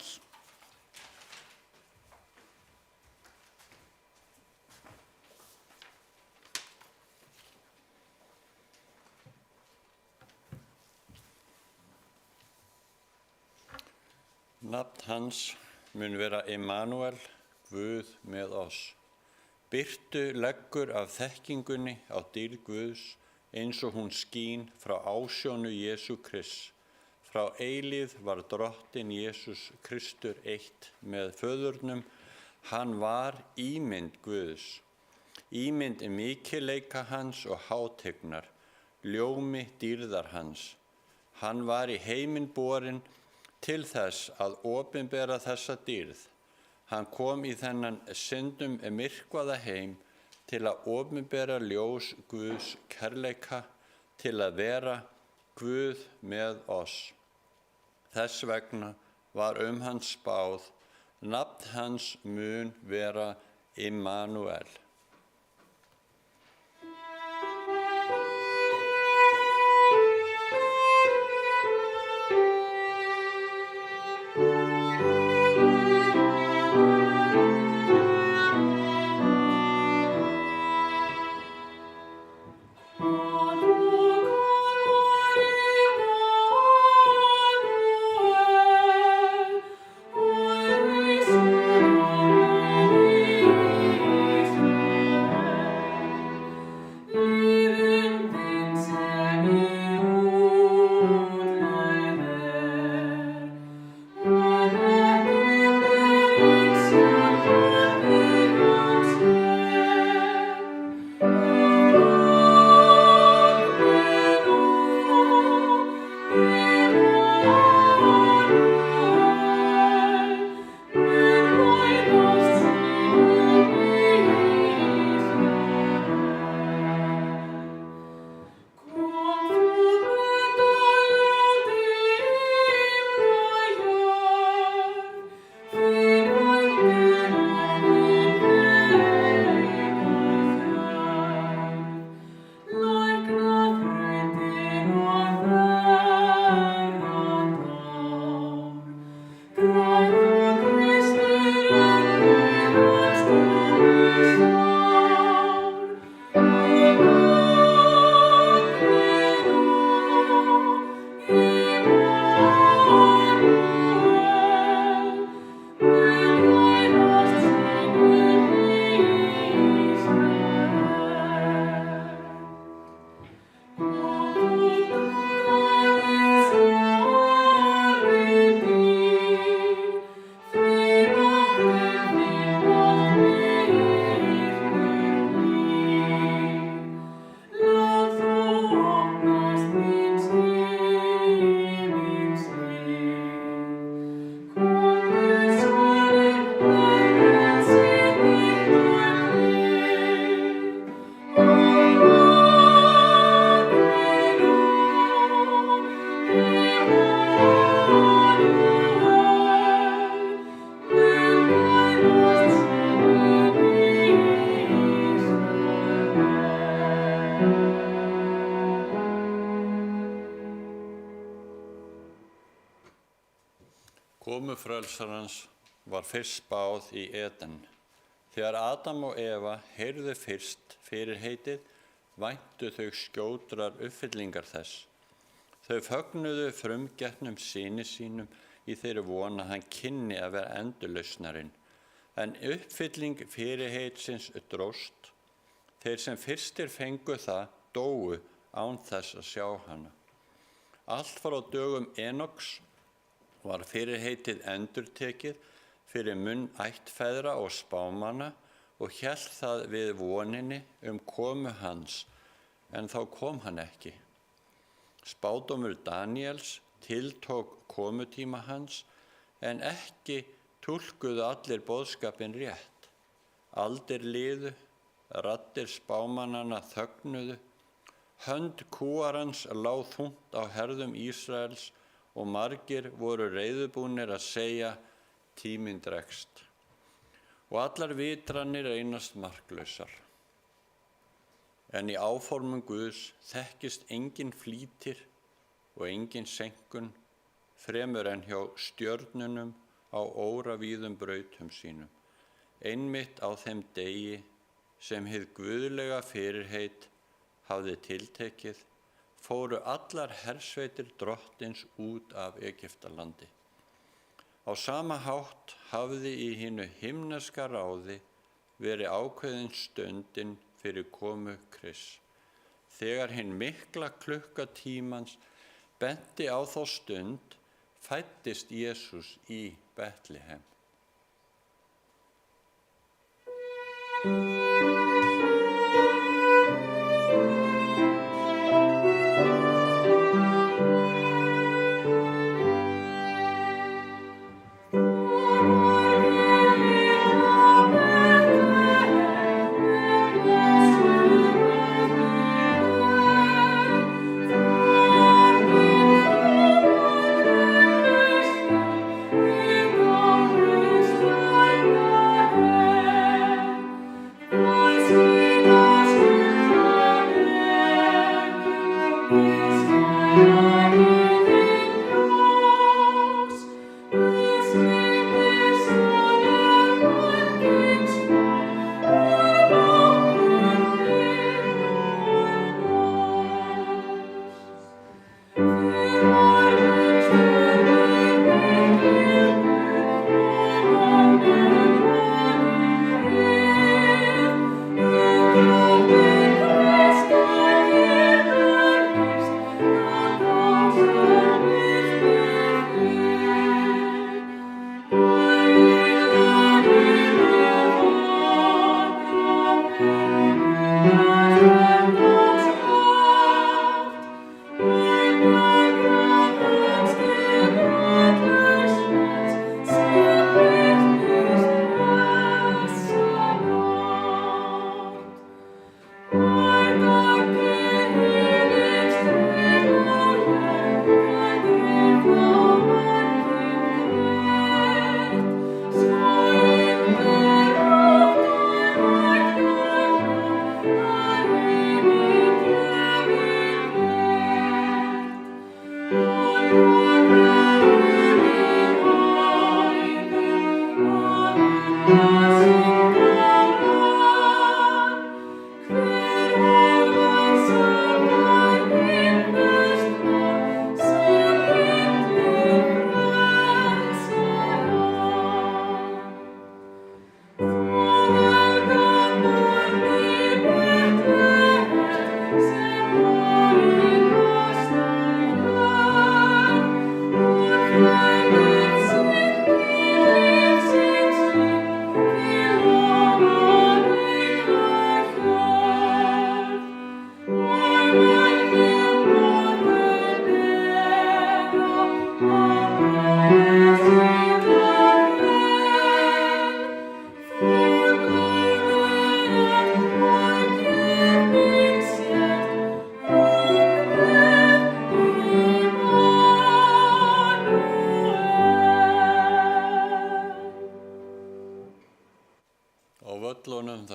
Nafn hans mun vera Immanuel, Guð með oss. Birtu leggur af þekkingunni á dýrð Guðs eins og hún skín frá ásjónu Jesú Krists. Frá eilíð var drottinn Jesús Kristur eitt með föðurnum. Hann var ímynd Guðs, ímynd mikilleika hans og hátignar, ljómi dýrðar hans. Hann var í heiminn borinn til þess að opinbera þessa dýrð. Hann kom í þennan syndum myrkvaða heim til að opinbera ljós Guðs kærleika, til að vera Guð með oss. Þess vegna var hans spáð, nafn hans mun vera Immanuel. Komu frelsarans var fyrst spáð í Eden. Þegar Adam og Eva heyrðu fyrst fyrirheitið, væntu þau skjótrar uppfyllingar þess. Þau fögnuðu frumgetnum syni sínum í þeirri von að hann kynni að vera endurlausnarinn. En uppfylling fyrirheitsins dróst. Þeir sem fyrstir fengu það dóu án þess að sjá hana. Allt frá dögum Enoks var fyrirheitið endurtekið fyrir munn ættfeðra og spámanna og hélt það við voninni komu hans, en þá kom hann ekki. Spádómur Daníels tiltók komutíma hans, en ekki túlkuðu allir boðskapinn rétt. Aldir liðu, raddir spámannanna þögnuðu, hönd kúarans lá þungt á herðum Ísraels og margir voru reiðubúnir að segja, tíminn dregst. Og allar vitranir reynast marklausar. En í áformum Guðs þekkist engin flýtir og engin senkun fremur en hjá stjörnunum á óravíðum brautum sínum. Einmitt á þeim degi sem hið guðlega fyrirheit hafði tiltekið, fóru allar hersveitir drottins út af Egyptalandi. Á sama hátt hafði í hinu himneska ráði verið ákveðin stundin fyrir komu Krists. Þegar hinn mikla klukka tímans benti á þá stund, fæddist Jesús í Betlehem.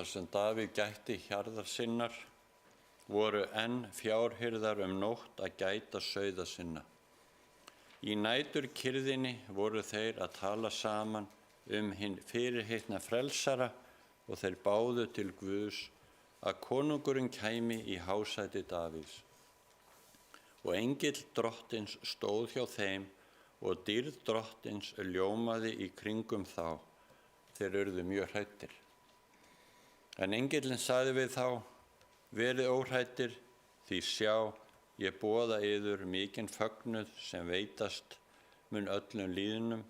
Þar sem Davíð gætti hjarðar sinnar, voru enn fjárhirðar nótt að gæta sauða sinna. Í næturkyrrðinni voru þeir að tala saman hinn fyrirheitna frelsara og þeir báðu til Guðs að konungurinn kæmi í hásæti Davíðs. Og engill drottins stóð hjá þeim og dýrð drottins ljómaði í kringum þá. Þeir urðu mjög hræddir. En engillinn sagði við þá, verið óhræddir, því sjá, ég boða yður mikinn fögnuð sem veitast mun öllum lýðnum.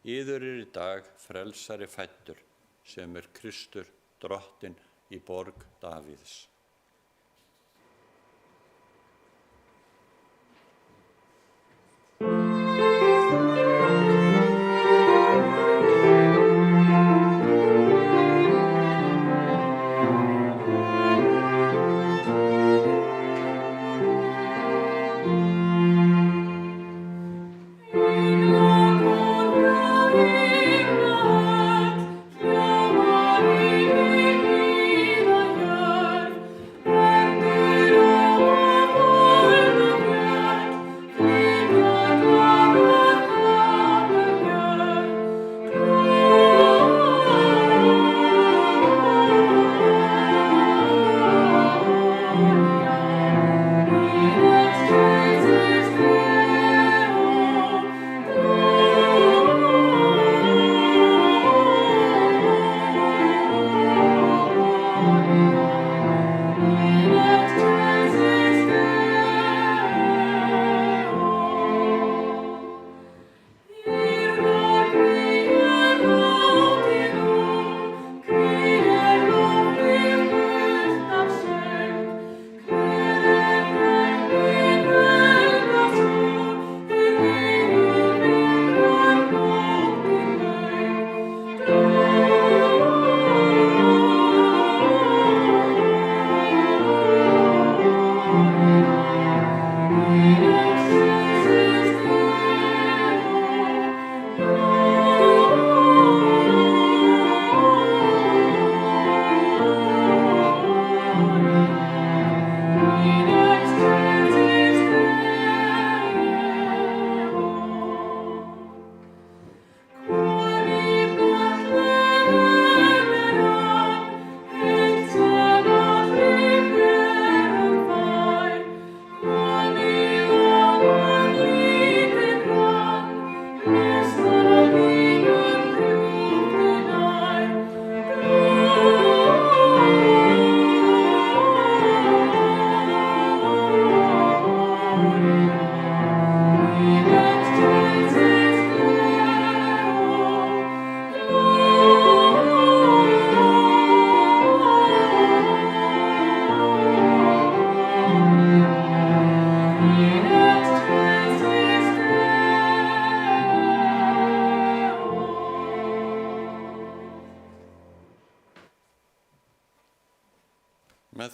Yður í dag frelsari fæddur, sem Kristur drottinn í borg Davíðs.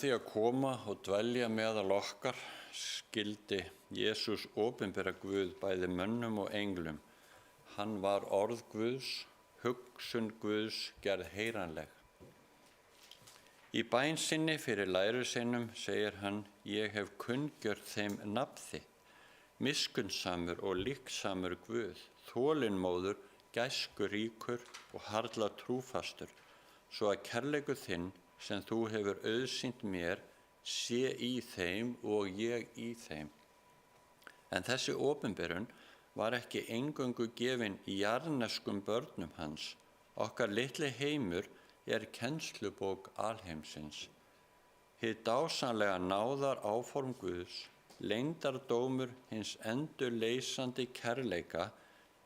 því að koma og dvelja meðal okkar skildi Jesús opinbera Guð bæði mönnum og englum. Hann var orð Guðs, hugsun Guðs gerð heyranleg. Í bæn sinni fyrir lærisveinum segir hann: Ég hef kunngjört þeim nafn þitt, miskunnsamur og líksamur Guð, þolinmóður, gæskuríkur og harla trúfastur, svo að kærleikur þinn sem þú hefur auðsýnt mér sé í þeim og ég í þeim. En þessi opinberun var ekki eingöngu gefin jarðneskum börnum hans. Okkar litli heimur er kennslubók alheimsins. Hið dásamlega náðar áform Guðs, leyndardómur hins endurleysandi kærleika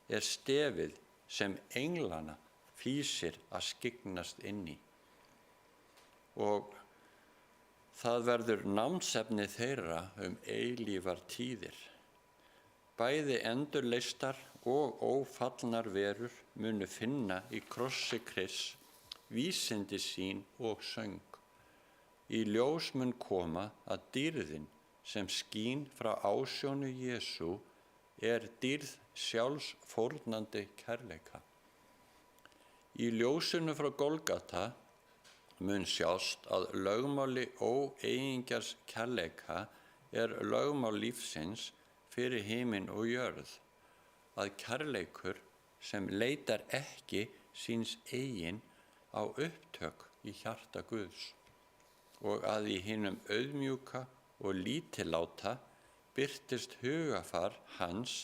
er stefið sem englana fýsir að skyggnast inn í. Og það verður námsefni þeirra eilífar tíðir. Bæði endurleystar og ófallnar verur munu finna í krossi Krists vísindi sín og söng. Í ljós mun koma að dýrðin sem skín frá ásjónu Jesú er dýrð sjálfs fórnandi kærleika. Í ljósinu frá Golgata mun sjást að lögmáli óeigingjars kærleika er lögmál lífsins fyrir himinn og jörð, að kærleikur sem leitar ekki síns eigin á upptök í hjarta Guðs, og að í hinum auðmjúka og lítilláta birtist hugafar hans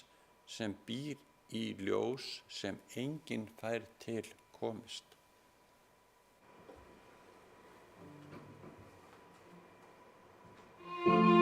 sem býr í ljós sem enginn fær til komist. Oh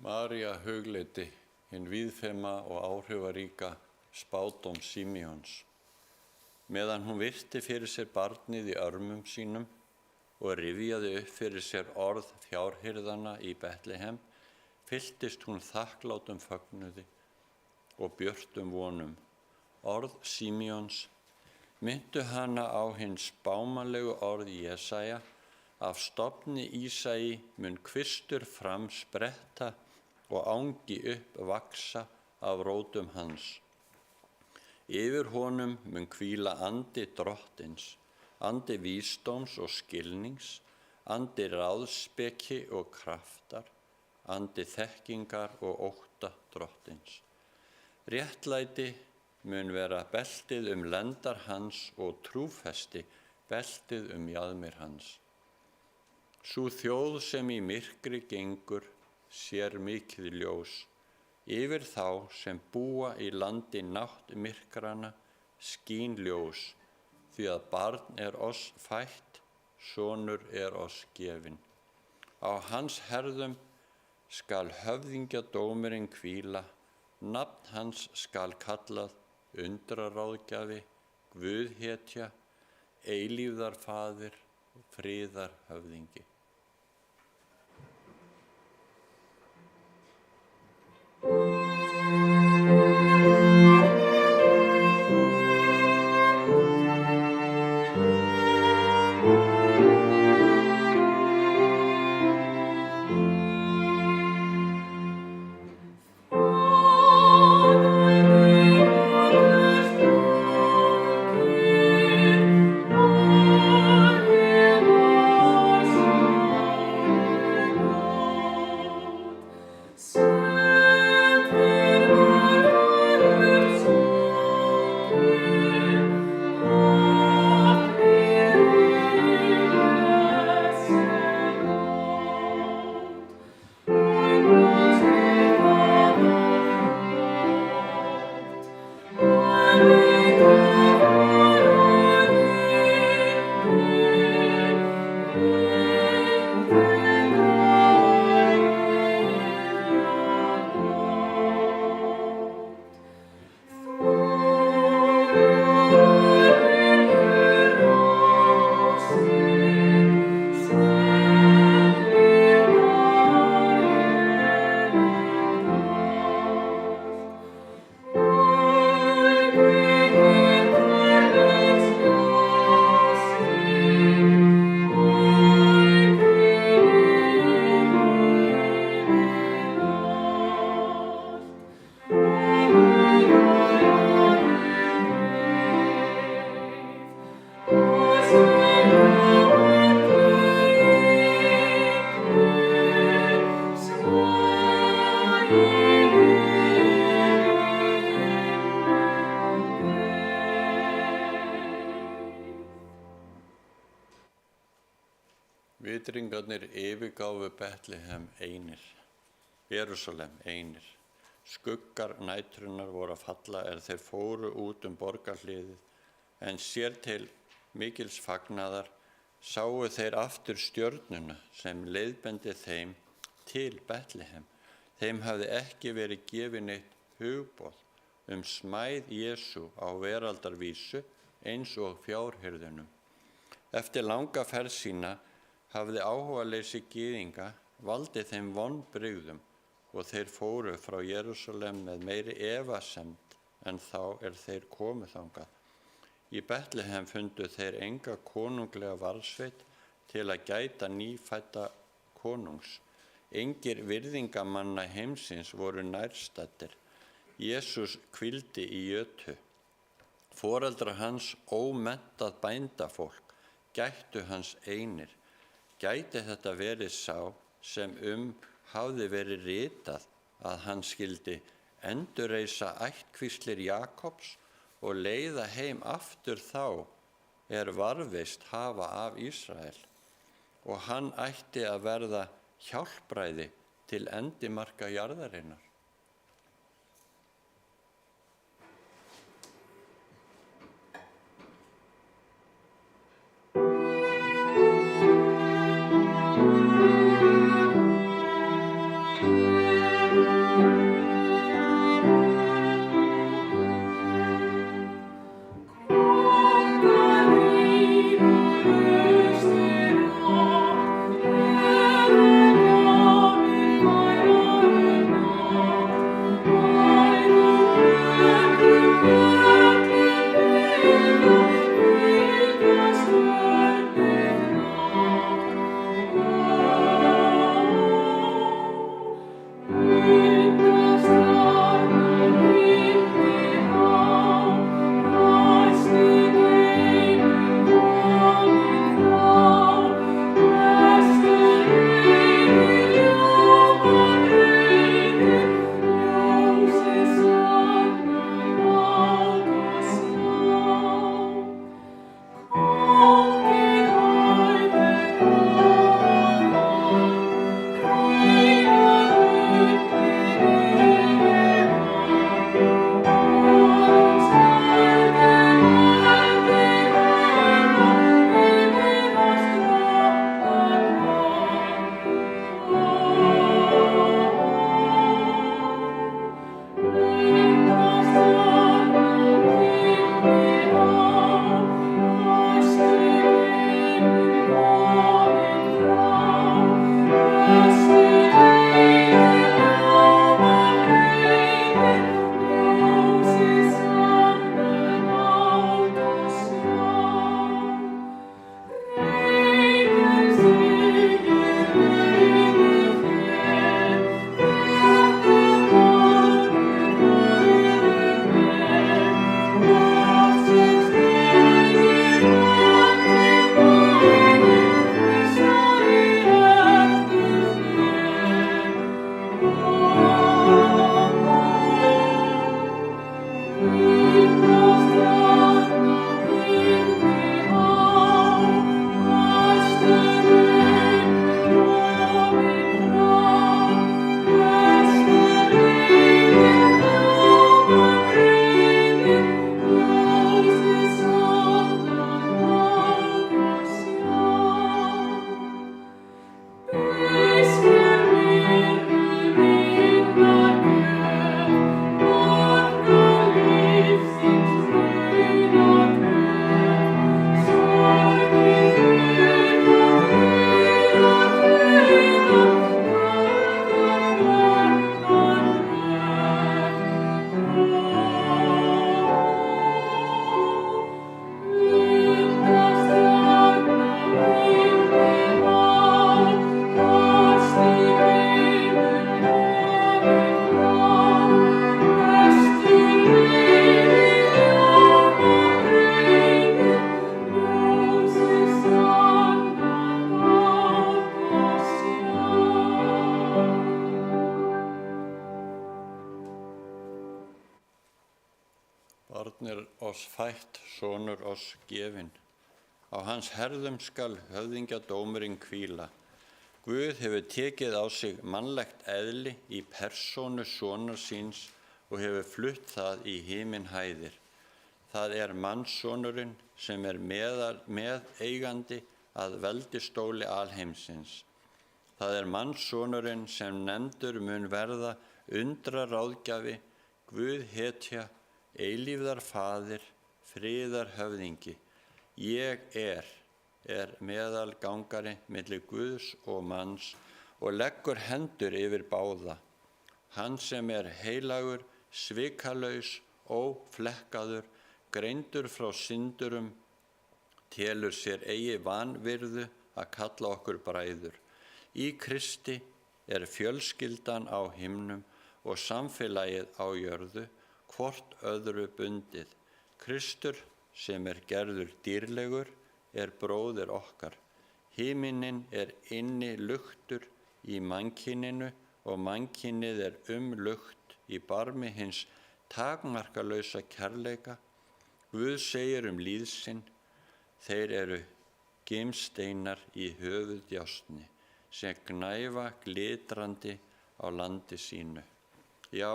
María hugleiddi hinn víðfema og áhrifaríka spádóm Símeons. Meðan hún virti fyrir sér barnið í örmum sínum og rifjaði upp fyrir sér orð fjárhirðana í Betlehem, fylltist hún þakklátum fögnuði og björtum vonum. Orð Símeons minntu hana á hinn spámanlegu orð Jesaja: af stofni Ísai mun kvistur fram spretta og ángi upp vaksa af rótum hans. Yfir honum mun hvíla andi drottins, andi vísdóms og skilnings, andi ráðspeki og kraftar, andi þekkingar og ótta drottins. Réttlæti mun vera beltið lendar hans og trúfesti beltið jaðmir hans. Sú þjóð sem í myrkri gengur sér mikið ljós. Yfir þá sem búa í landi náttmyrkrana skín ljós, því að barn oss fætt, sonur oss gefinn. Á hans herðum skal höfðingjadómurinn hvíla, nafn hans skal kallað undraráðgjafi, Guðhetja, eilífðarfaðir og friðarhöfðingi. Vitringarnir yfirgáfu Betlehem einir, Jerúsalem einir. Skuggar næturinnar voru að falla þeir fóru út borgarhliðið, en sér til mikils fagnaðar sáu þeir aftur stjörnuna sem leiðbendi þeim til Betlehem. Þeim hafði ekki verið gefið neitt hugboð smæð Jesú á veraldarvísu eins og fjárhirðunum. Eftir langa ferð sína hafði áhugaleysi gyðinga valdið þeim vonbrigðum og þeir fóru frá Jerúsalem með meiri efasemd en þá þeir komu þangað. Í Betlehem fundu þeir enga konunglega varðsveit til að gæta nýfædda konungs. Engir virðingamanna heimsins voru nærstaddir. Jesús hvíldi í jötu. Foreldrar hans ómenntað bændafólk gættu hans einir. Gæti þetta verið sá sem hafði verið ritað að hann skyldi endurreisa ættkvíslir Jakobs og leiða heim aftur þá varðveist hafa af Ísrael, og hann ætti að verða hjálpræði til endimarka jarðarinnar. oss fætt, sonur oss gefinn. Á hans herðum skal höfðingjadómurinn hvíla. Guð hefur tekið á sig mannlegt eðli í persónu sonar síns og hefur flutt það í himinhæðir. Það er mannssonurinn sem er meðeigandi að veldistóli alheimsins. Það er mannssonurinn sem nefndur mun verða undraráðgjafi, Guð hetja, eilífðar faðir, friðar höfðingi. Ég er meðalgangari milli Guðs og manns og leggur hendur yfir báða. Hann sem er heilagur, svikalaus, óflekkaður, greindur frá syndurum, telur sér eigi vanvirðu að kalla okkur bræður. Í Kristi er fjölskyldan á himnum og samfélagið á jörðu, hvort öðru bundið. Kristur sem er gerður dýrlegur er bróðir okkar. Himinin er inni luktur í mannkyninu og mannkynið er lukt í barmi hins takmarkalausa kærleika. Guð segir líðsinn, þeir eru gimsteinar í höfuðjásni sem gnæfa glitrandi á landi sínu. Já,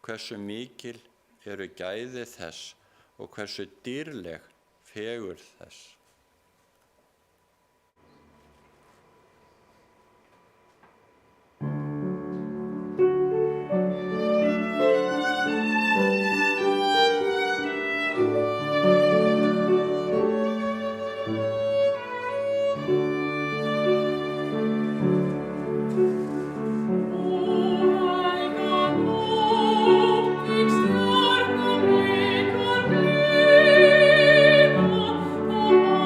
hversu mikil eru gæði þess og hversu dýrleg fegurð þess. Oh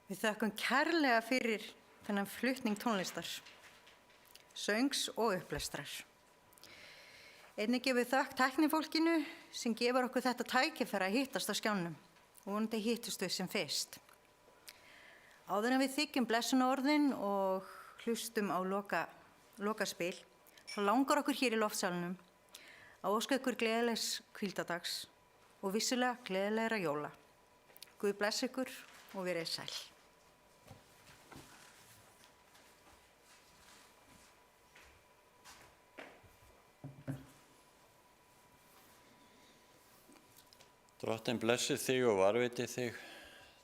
Við þökkum kærlega fyrir þennan flutning tónlistar, söngs og upplestrar. Einnig gefum við þökk tæknifólkinu sem gefur okkur þetta tækifæri að hittast á skjánum og vonandi hittust við sem fyrst. Áður en við þiggjum blessunarorðin og hlustum á lokaspil, þá langar okkur hér í loftsalnum að óska ykkur gleðilegs hvíldadags og vissulega gleðilegra jóla. Guð bless ykkur og verið sæl. Drottinn blessi þig og varveiti þig.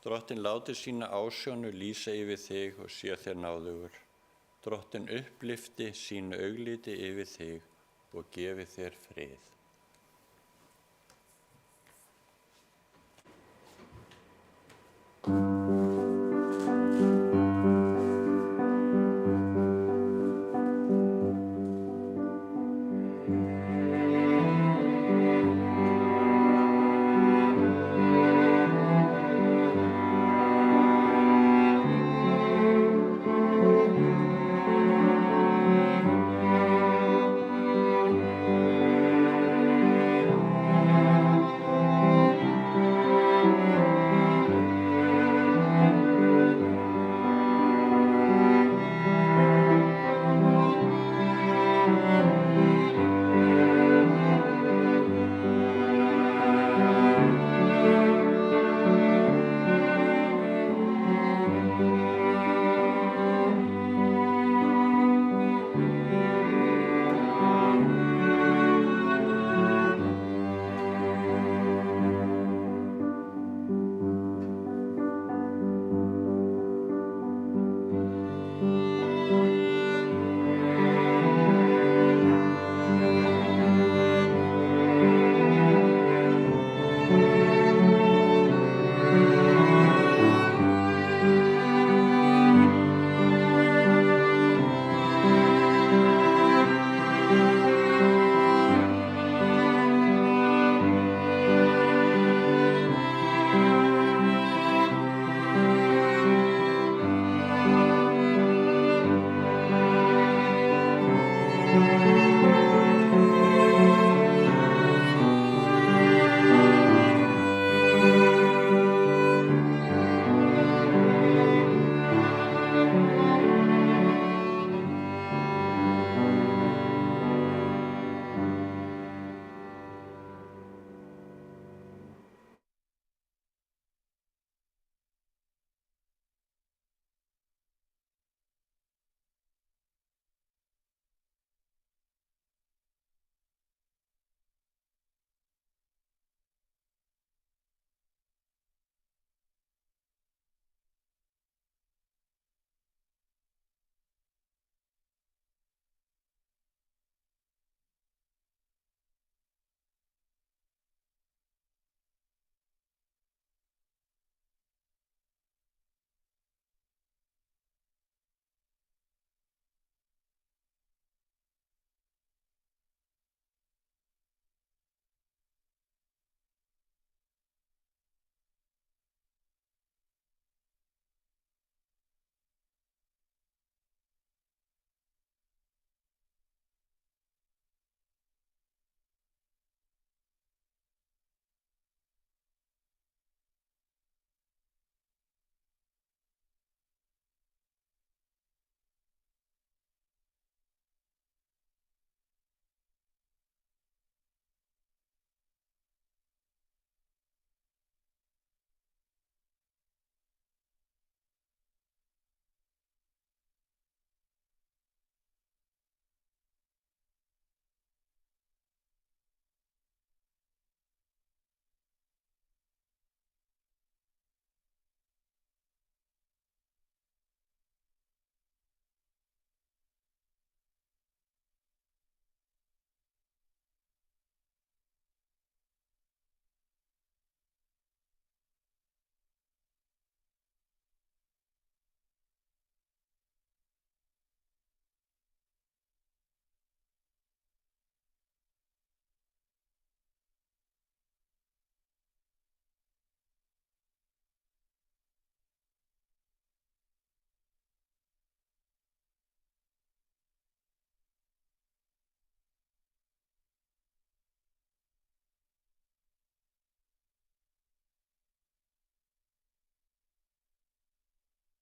Drottinn láti sína ásjónu lýsa yfir þig og sé þér náðugur. Drottinn upplyfti sínu augliti yfir þig og gefi þér frið.